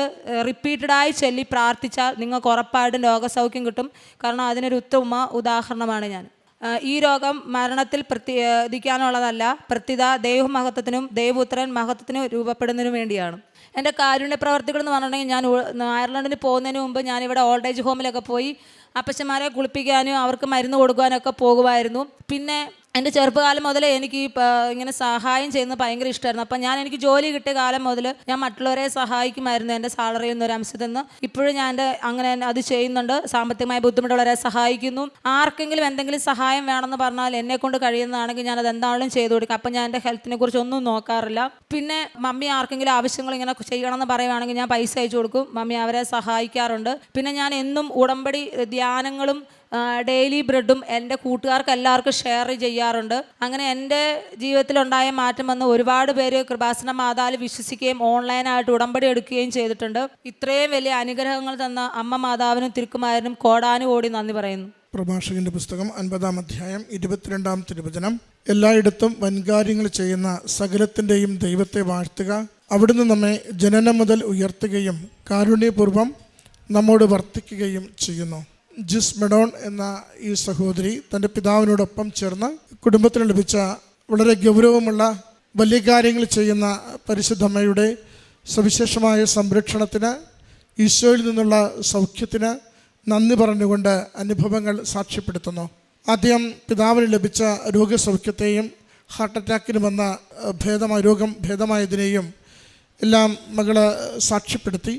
[SPEAKER 1] റിപ്പീറ്റഡായി ചൊല്ലി പ്രാർത്ഥിച്ചാൽ നിങ്ങൾക്ക് ഉറപ്പായിട്ടും രോഗസൗഖ്യം കിട്ടും. കാരണം അതിനൊരു ഉത്തമ ഉദാഹരണമാണ് ഞാൻ. ഈ രോഗം മരണത്തിൽ പ്രതിദിക്കാനുള്ളതല്ല, പ്രത്യുത ദൈവമഹത്വത്തിനും ദൈവപുത്രൻ മഹത്വത്തിനും രൂപപ്പെടുന്നതിനും വേണ്ടിയാണ്. എൻ്റെ കാരുണ്യ പ്രവർത്തികൾ എന്ന് പറഞ്ഞിട്ടുണ്ടെങ്കിൽ ഞാൻ അയർലൻഡിന് പോകുന്നതിന് മുമ്പ് ഞാനിവിടെ ഓൾഡ് ഏജ് ഹോമിലൊക്കെ പോയി അപ്പച്ചന്മാരെ കുളിപ്പിക്കാനും അവർക്ക് മരുന്ന് കൊടുക്കാനൊക്കെ പോകുമായിരുന്നു. പിന്നെ എൻ്റെ ചെറുപ്പകാലം മുതൽ എനിക്ക് ഇങ്ങനെ സഹായം ചെയ്യുന്നത് ഭയങ്കര ഇഷ്ടമായിരുന്നു. അപ്പം എനിക്ക് ജോലി കിട്ടിയ കാലം മുതൽ ഞാൻ മറ്റുള്ളവരെ സഹായിക്കുമായിരുന്നു. എൻ്റെ സാലറിയിൽ നിന്ന് ഒരു അംശത്തിൽ നിന്ന് ഇപ്പോഴും ഞാൻ അങ്ങനെ അത് ചെയ്യുന്നുണ്ട്. സാമ്പത്തികമായി ബുദ്ധിമുട്ടുള്ളവരെ സഹായിക്കുന്നു. ആർക്കെങ്കിലും എന്തെങ്കിലും സഹായം വേണമെന്ന് പറഞ്ഞാൽ എന്നെ കൊണ്ട് കഴിയുന്നതാണെങ്കിൽ ഞാൻ അത് എന്താണെങ്കിലും ചെയ്തു കൊടുക്കും. അപ്പം ഞാൻ എൻ്റെ ഹെൽത്തിനെ കുറിച്ച് ഒന്നും നോക്കാറില്ല. പിന്നെ മമ്മി ആർക്കെങ്കിലും ആവശ്യങ്ങൾ ഇങ്ങനെ ചെയ്യണമെന്ന് പറയുവാണെങ്കിൽ ഞാൻ പൈസ അയച്ചു കൊടുക്കും. മമ്മി അവരെ സഹായിക്കാറുണ്ട്. പിന്നെ ഞാൻ എന്നും ഉടമ്പടി ധ്യാനങ്ങളും ഡെയിലി ബ്രെഡും എൻ്റെ കൂട്ടുകാർക്ക് എല്ലാവർക്കും ഷെയർ ചെയ്യാറുണ്ട്. അങ്ങനെ എൻ്റെ ജീവിതത്തിലുണ്ടായ മാറ്റം വന്ന് ഒരുപാട് പേര് കൃപാസന മാതാവിൽ വിശ്വസിക്കുകയും ഓൺലൈനായിട്ട് ഉടമ്പടി എടുക്കുകയും ചെയ്തിട്ടുണ്ട്. ഇത്രയും വലിയ അനുഗ്രഹങ്ങൾ തന്ന അമ്മ മാതാവിനും തിരുക്കുമാരനും കോടാനുകോടി നന്ദി പറയുന്നു.
[SPEAKER 2] പ്രഭാഷകന്റെ പുസ്തകം 50-ാം അധ്യായം 22-ാം തിരുവചനം. എല്ലായിടത്തും വൻകാര്യങ്ങൾ ചെയ്യുന്ന സകലത്തിൻ്റെയും ദൈവത്തെ വാഴ്ത്തുക. അവിടുന്ന് നമ്മെ ജനനം മുതൽ ഉയർത്തുകയും കാരുണ്യപൂർവ്വം നമ്മോട് വർത്തിക്കുകയും ചെയ്യുന്നു. ജിസ് മെഡോൺ എന്ന ഈ സഹോദരി തൻ്റെ പിതാവിനോടൊപ്പം ചേർന്ന് കുടുംബത്തിന് ലഭിച്ച വളരെ ഗൗരവമുള്ള വലിയ കാര്യങ്ങൾ ചെയ്യുന്ന പരിശുദ്ധമ്മയുടെ സവിശേഷമായ സംരക്ഷണത്തിന്, ഈശോയിൽ നിന്നുള്ള സൗഖ്യത്തിന് നന്ദി പറഞ്ഞുകൊണ്ട് അനുഭവങ്ങൾ സാക്ഷ്യപ്പെടുത്തുന്നു. ആദ്യം പിതാവിന് ലഭിച്ച രോഗസൗഖ്യത്തെയും ഹാർട്ട് അറ്റാക്കിന് വന്ന രോഗം ഭേദമായതിനെയും എല്ലാം മകള് സാക്ഷ്യപ്പെടുത്തി.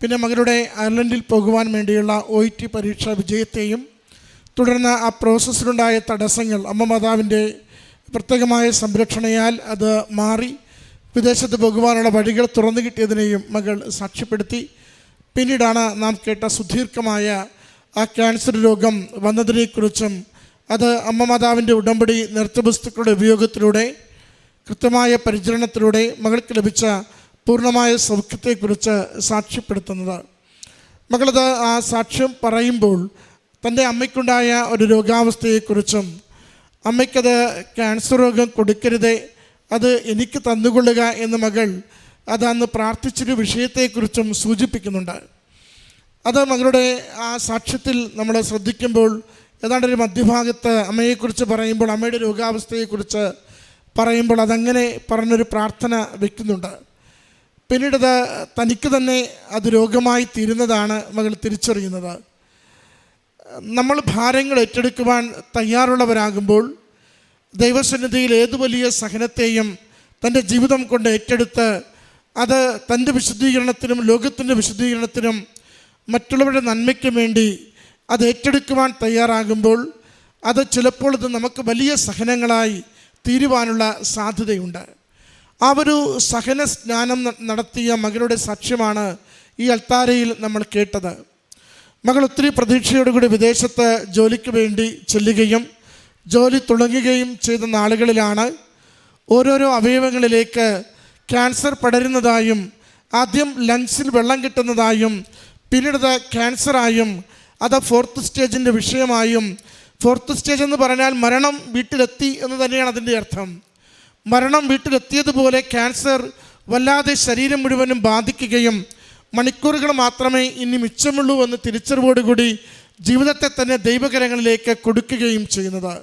[SPEAKER 2] പിന്നെ മകളുടെ അയർലൻഡിൽ പോകുവാൻ വേണ്ടിയുള്ള OET പരീക്ഷാ വിജയത്തെയും തുടർന്ന് ആ പ്രോസസ്സിലുണ്ടായ തടസ്സങ്ങൾ അമ്മ മാതാവിൻ്റെ പ്രത്യേകമായ സംരക്ഷണയാൽ അത് മാറി വിദേശത്ത് പോകുവാനുള്ള വഴികൾ തുറന്നു കിട്ടിയതിനെയും മകൾ സാക്ഷ്യപ്പെടുത്തി. പിന്നീടാണ് നാം കേട്ട സുദീർഘമായ ആ ക്യാൻസർ രോഗം വന്നതിനെക്കുറിച്ചും അത് അമ്മ മാതാവിൻ്റെ ഉടമ്പടി നൃത്തവസ്തുക്കളുടെ ഉപയോഗത്തിലൂടെ കൃത്യമായ പരിചരണത്തിലൂടെ മകൾക്ക് ലഭിച്ച പൂർണ്ണമായ സൗഖ്യത്തെക്കുറിച്ച് സാക്ഷ്യപ്പെടുത്തുന്നത്. മകളത് ആ സാക്ഷ്യം പറയുമ്പോൾ തൻ്റെ അമ്മയ്ക്കുണ്ടായ ഒരു രോഗാവസ്ഥയെക്കുറിച്ചും അമ്മയ്ക്കത് ക്യാൻസർ രോഗം കൊടുക്കരുതേ, അത് എനിക്ക് തന്നുകൊള്ളുക എന്ന് മകൾ അതന്ന് പ്രാർത്ഥിച്ചൊരു വിഷയത്തെക്കുറിച്ചും സൂചിപ്പിക്കുന്നുണ്ട്. അത് മകളുടെ ആ സാക്ഷ്യത്തിൽ നമ്മൾ ശ്രദ്ധിക്കുമ്പോൾ ഏതാണ്ടൊരു മധ്യഭാഗത്ത് അമ്മയെക്കുറിച്ച് പറയുമ്പോൾ, അമ്മയുടെ രോഗാവസ്ഥയെക്കുറിച്ച് പറയുമ്പോൾ അതങ്ങനെ പറഞ്ഞൊരു പ്രാർത്ഥന വയ്ക്കുന്നുണ്ട്. പിന്നീടത് തനിക്ക് തന്നെ അത് രോഗമായി തീരുന്നതാണ് മകൾ തിരിച്ചറിയുന്നത്. നമ്മൾ ഭാരങ്ങൾ ഏറ്റെടുക്കുവാൻ തയ്യാറുള്ളവരാകുമ്പോൾ ദൈവസന്നിധിയിൽ ഏതു വലിയ സഹനത്തെയും തൻ്റെ ജീവിതം കൊണ്ട് ഏറ്റെടുത്ത് അത് തൻ്റെ വിശുദ്ധീകരണത്തിനും ലോകത്തിൻ്റെ വിശുദ്ധീകരണത്തിനും മറ്റുള്ളവരുടെ നന്മയ്ക്കും വേണ്ടി അത് ഏറ്റെടുക്കുവാൻ തയ്യാറാകുമ്പോൾ അത് ചിലപ്പോൾ ഇത് നമുക്ക് വലിയ സഹനങ്ങളായി തീരുവാനുള്ള സാധ്യതയുണ്ട്. ആ ഒരു സഹന സ്നാനം നടത്തിയ മകളുടെ സാക്ഷ്യമാണ് ഈ അൾത്താരയിൽ നമ്മൾ കേട്ടത്. മകൾ ഒത്തിരി പ്രതീക്ഷയോടുകൂടി വിദേശത്ത് ജോലിക്ക് വേണ്ടി ചെല്ലുകയും ജോലി തുടങ്ങുകയും ചെയ്ത നാളുകളിലാണ് ഓരോരോ അവയവങ്ങളിലേക്ക് ക്യാൻസർ പടരുന്നതായും ആദ്യം ലങ്സിൽ വെള്ളം കിട്ടുന്നതായും പിന്നീട് ക്യാൻസറായും അത് 4th സ്റ്റേജിൻ്റെ വിഷയമായും, 4th സ്റ്റേജ് എന്ന് പറഞ്ഞാൽ മരണം വീട്ടിലെത്തി എന്ന് തന്നെയാണ് അതിൻ്റെ അർത്ഥം. മരണം വീട്ടിലെത്തിയതുപോലെ ക്യാൻസർ വല്ലാതെ ശരീരം മുഴുവനും ബാധിക്കുകയും മണിക്കൂറുകൾ മാത്രമേ ഇനി മിച്ചമുള്ളൂ എന്ന് തിരിച്ചറിവോടുകൂടി ജീവിതത്തെ തന്നെ ദൈവകരങ്ങളിലേക്ക് കൊടുക്കുകയും ചെയ്യുന്നത്.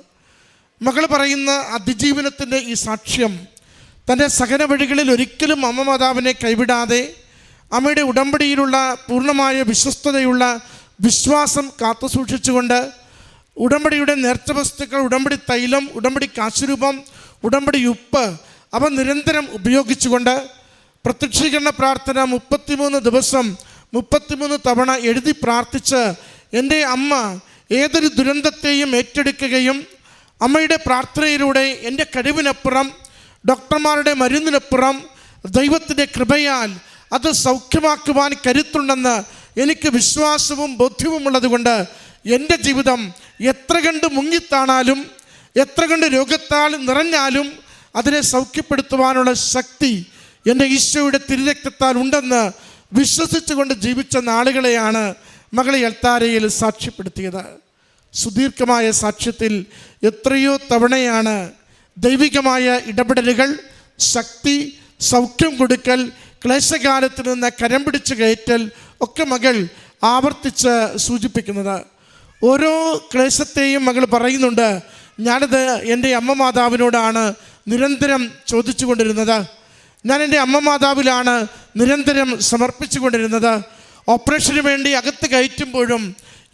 [SPEAKER 2] മകൾ പറയുന്ന അതിജീവനത്തിൻ്റെ ഈ സാക്ഷ്യം തൻ്റെ സഹന വഴികളിൽ ഒരിക്കലും അമ്മ മാതാവിനെ കൈവിടാതെ അമ്മയുടെ ഉടമ്പടിയിലുള്ള പൂർണ്ണമായ വിശ്വസ്തതയുള്ള വിശ്വാസം കാത്തുസൂക്ഷിച്ചുകൊണ്ട് ഉടമ്പടിയുടെ നേർച്ച വസ്തുക്കൾ, ഉടമ്പടി തൈലം, ഉടമ്പടി കാശുരൂപം, ഉടമ്പടി ഉപ്പ് അവ നിരന്തരം ഉപയോഗിച്ചുകൊണ്ട് പ്രത്യക്ഷീകരണ പ്രാർത്ഥന 33 ദിവസം 33 തവണ എഴുതി പ്രാർത്ഥിച്ച് എൻ്റെ അമ്മ ഏതൊരു ദുരന്തത്തെയും ഏറ്റെടുക്കുകയും അമ്മയുടെ പ്രാർത്ഥനയിലൂടെ എൻ്റെ കഴിവിനപ്പുറം ഡോക്ടർമാരുടെ മരുന്നിനപ്പുറം ദൈവത്തിൻ്റെ കൃപയാൽ അത് സൗഖ്യമാക്കുവാൻ കരുത്തുണ്ടെന്ന് എനിക്ക് വിശ്വാസവും ബോധ്യവുമുള്ളത് കൊണ്ട് എൻ്റെ ജീവിതം എത്ര കണ്ട് മുങ്ങിത്താണാലും എത്ര കണ്ട് രോഗത്താൽ നിറഞ്ഞാലും അതിനെ സൗഖ്യപ്പെടുത്തുവാനുള്ള ശക്തി എൻ്റെ ഈശോയുടെ തിരുരക്തത്താൽ ഉണ്ടെന്ന് വിശ്വസിച്ചുകൊണ്ട് ജീവിച്ച നാളുകളെയാണ് മകളെ അൾത്താരയിൽ സാക്ഷ്യപ്പെടുത്തിയത്. സുദീർഘമായ സാക്ഷ്യത്തിൽ എത്രയോ തവണയാണ് ദൈവികമായ ഇടപെടലുകൾ, ശക്തി, സൗഖ്യം കൊടുക്കൽ, ക്ലേശകാലത്തിൽ നിന്ന് കരം പിടിച്ച് കയറ്റൽ ഒക്കെ മകൾ ആവർത്തിച്ച് സൂചിപ്പിക്കുന്നത്. ഓരോ ക്ലേശത്തെയും മകൾ പറയുന്നുണ്ട്, ഞാനത് എൻ്റെ അമ്മ മാതാവിനോടാണ് നിരന്തരം ചോദിച്ചു കൊണ്ടിരുന്നത്, ഞാൻ എൻ്റെ അമ്മ മാതാവിലാണ് നിരന്തരം സമർപ്പിച്ചു കൊണ്ടിരുന്നത്. ഓപ്പറേഷന് വേണ്ടി അകത്ത് കയറ്റുമ്പോഴും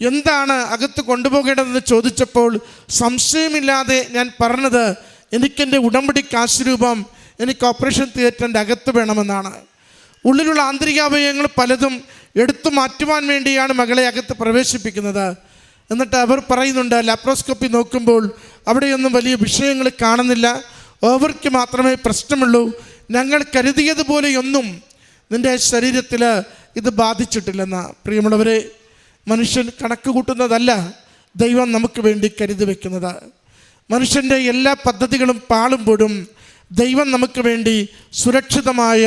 [SPEAKER 2] എന്താണ് അകത്ത് കൊണ്ടുപോകേണ്ടതെന്ന് ചോദിച്ചപ്പോൾ സംശയമില്ലാതെ ഞാൻ പറഞ്ഞത്, എനിക്കെൻ്റെ ഉടമ്പടി കാശ് രൂപം എനിക്ക് ഓപ്പറേഷൻ തിയേറ്ററിൻ്റെ അകത്ത് വേണമെന്നാണ്. ഉള്ളിലുള്ള ആന്തരികാവയവങ്ങൾ പലതും എടുത്തു മാറ്റുവാൻ വേണ്ടിയാണ് മകളെ അകത്ത് പ്രവേശിപ്പിക്കുന്നത്. എന്നിട്ട് അവർ പറയുന്നുണ്ട്, ലാപ്രോസ്കോപ്പി നോക്കുമ്പോൾ അവിടെയൊന്നും വലിയ വിഷയങ്ങൾ കാണുന്നില്ല, ഓവർക്ക് മാത്രമേ പ്രശ്നമുള്ളൂ, ഞങ്ങൾ കരുതിയതുപോലെയൊന്നും നിൻ്റെ ശരീരത്തിൽ ഇത് ബാധിച്ചിട്ടില്ലെന്ന്. പ്രിയമുള്ളവരെ, മനുഷ്യൻ കണക്ക് കൂട്ടുന്നതല്ല ദൈവം നമുക്ക് വേണ്ടി കരുതി വയ്ക്കുന്നത്. മനുഷ്യൻ്റെ എല്ലാ പദ്ധതികളും പാളുമ്പോഴും ദൈവം നമുക്ക് വേണ്ടി സുരക്ഷിതമായ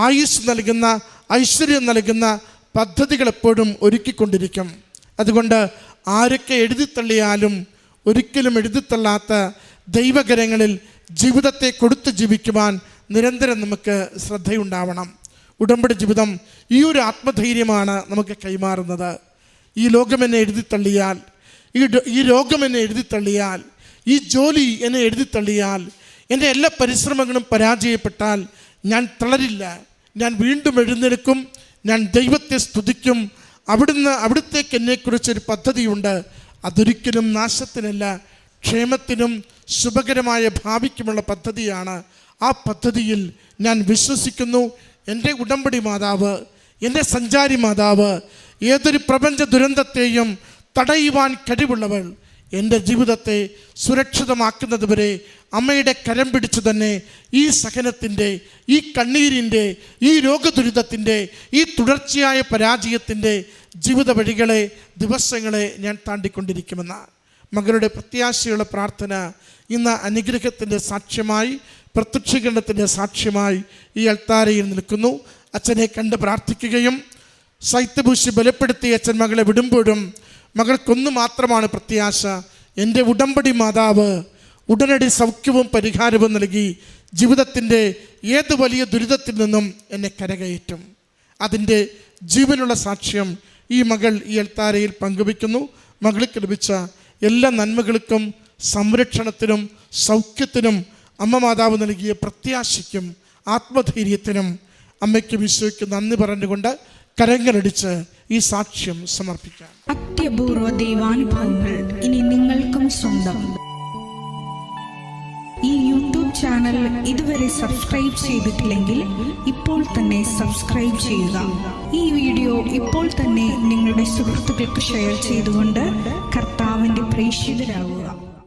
[SPEAKER 2] ആയുസ് നൽകുന്ന, ഐശ്വര്യം നൽകുന്ന പദ്ധതികൾ എപ്പോഴും ഒരുക്കിക്കൊണ്ടിരിക്കും. അതുകൊണ്ട് ആരൊക്കെ എഴുതിത്തള്ളിയാലും ഒരിക്കലും എഴുതിത്തള്ളാത്ത ദൈവകരങ്ങളിൽ ജീവിതത്തെ കൊടുത്തു ജീവിക്കുവാൻ നിരന്തരം നമുക്ക് ശ്രദ്ധയുണ്ടാവണം. ഉടമ്പടി ജീവിതം ഈ ഒരു ആത്മധൈര്യമാണ് നമുക്ക് കൈമാറുന്നത്. ഈ ലോകം എന്നെ എഴുതിത്തള്ളിയാൽ, ഈ രോഗം എന്നെ എഴുതിത്തള്ളിയാൽ, ഈ ജോലി എന്നെ എഴുതിത്തള്ളിയാൽ, എൻ്റെ എല്ലാ പരിശ്രമങ്ങളും പരാജയപ്പെട്ടാൽ ഞാൻ തളരില്ല, ഞാൻ വീണ്ടും എഴുന്നേൽക്കും, ഞാൻ ദൈവത്തെ സ്തുതിക്കും. അവിടുത്തേക്ക് എന്നെക്കുറിച്ചൊരു പദ്ധതിയുണ്ട്. അതൊരിക്കലും നാശത്തിനല്ല, ക്ഷേമത്തിനും ശുഭകരമായ ഭാവിക്കുമുള്ള പദ്ധതിയാണ്. ആ പദ്ധതിയിൽ ഞാൻ വിശ്വസിക്കുന്നു. എൻ്റെ ഉടമ്പടി മാതാവ്, എൻ്റെ സഞ്ചാരി മാതാവ്, ഏതൊരു പ്രപഞ്ച ദുരന്തത്തെയും തടയുവാൻ കഴിവുള്ളവൾ, എൻ്റെ ജീവിതത്തെ സുരക്ഷിതമാക്കുന്നത് വരെ അമ്മയുടെ കരം പിടിച്ചു തന്നെ ഈ സഹനത്തിൻ്റെ, ഈ കണ്ണീരിൻ്റെ, ഈ രോഗദുരിതത്തിൻ്റെ, ഈ തുടർച്ചയായ പരാജയത്തിൻ്റെ ജീവിത വഴികളെ, ദിവസങ്ങളെ ഞാൻ താണ്ടിക്കൊണ്ടിരിക്കുമെന്ന മകളുടെ പ്രത്യാശയുള്ള പ്രാർത്ഥന ഇന്ന് അനുഗ്രഹത്തിൻ്റെ സാക്ഷ്യമായി, പ്രത്യക്ഷീകരണത്തിൻ്റെ സാക്ഷ്യമായി ഈ അൾത്താരയിൽ നിൽക്കുന്നു. അച്ഛനെ കണ്ട് പ്രാർത്ഥിക്കുകയും ശൈത്യഭൂഷി ബലപ്പെടുത്തി അച്ഛൻ മകളെ വിടുമ്പോഴും മകൾക്കൊന്നു മാത്രമാണ് പ്രത്യാശ, എൻ്റെ ഉടമ്പടി മാതാവ് ഉടനടി സൗഖ്യവും പരിഹാരവും നൽകി ജീവിതത്തിൻ്റെ ഏത് വലിയ ദുരിതത്തിൽ നിന്നും എന്നെ കരകയറ്റും. അതിൻ്റെ ജീവനുള്ള സാക്ഷ്യം ഈ മകൾ ഈ അൾത്താരയിൽ പങ്കുവയ്ക്കുന്നു. മകൾക്ക് ലഭിച്ച എല്ലാ നന്മകൾക്കും സംരക്ഷണത്തിനും സൗഖ്യത്തിനും അമ്മ മാതാവ് നൽകിയ പ്രത്യാശയ്ക്കും ആത്മധൈര്യത്തിനും അമ്മയ്ക്ക് ഈശോയ്ക്ക് നന്ദി പറഞ്ഞുകൊണ്ട് കരങ്ങളടിച്ച് ഈ സാക്ഷ്യം സമർപ്പിക്കാം.
[SPEAKER 3] അത്യപൂർവ ദൈവാനുഭവങ്ങൾ ഇനി നിങ്ങൾക്കും സ്വന്തം. ഈ യൂട്യൂബ് ചാനൽ ഇതുവരെ സബ്സ്ക്രൈബ് ചെയ്തിട്ടില്ലെങ്കിൽ ഇപ്പോൾ തന്നെ സബ്സ്ക്രൈബ് ചെയ്യുക. ഈ വീഡിയോ ഇപ്പോൾ തന്നെ നിങ്ങളുടെ സുഹൃത്തുക്കൾക്ക് ഷെയർ ചെയ്തുകൊണ്ട് കർത്താവിൻ്റെ പ്രേക്ഷിതരാകുക.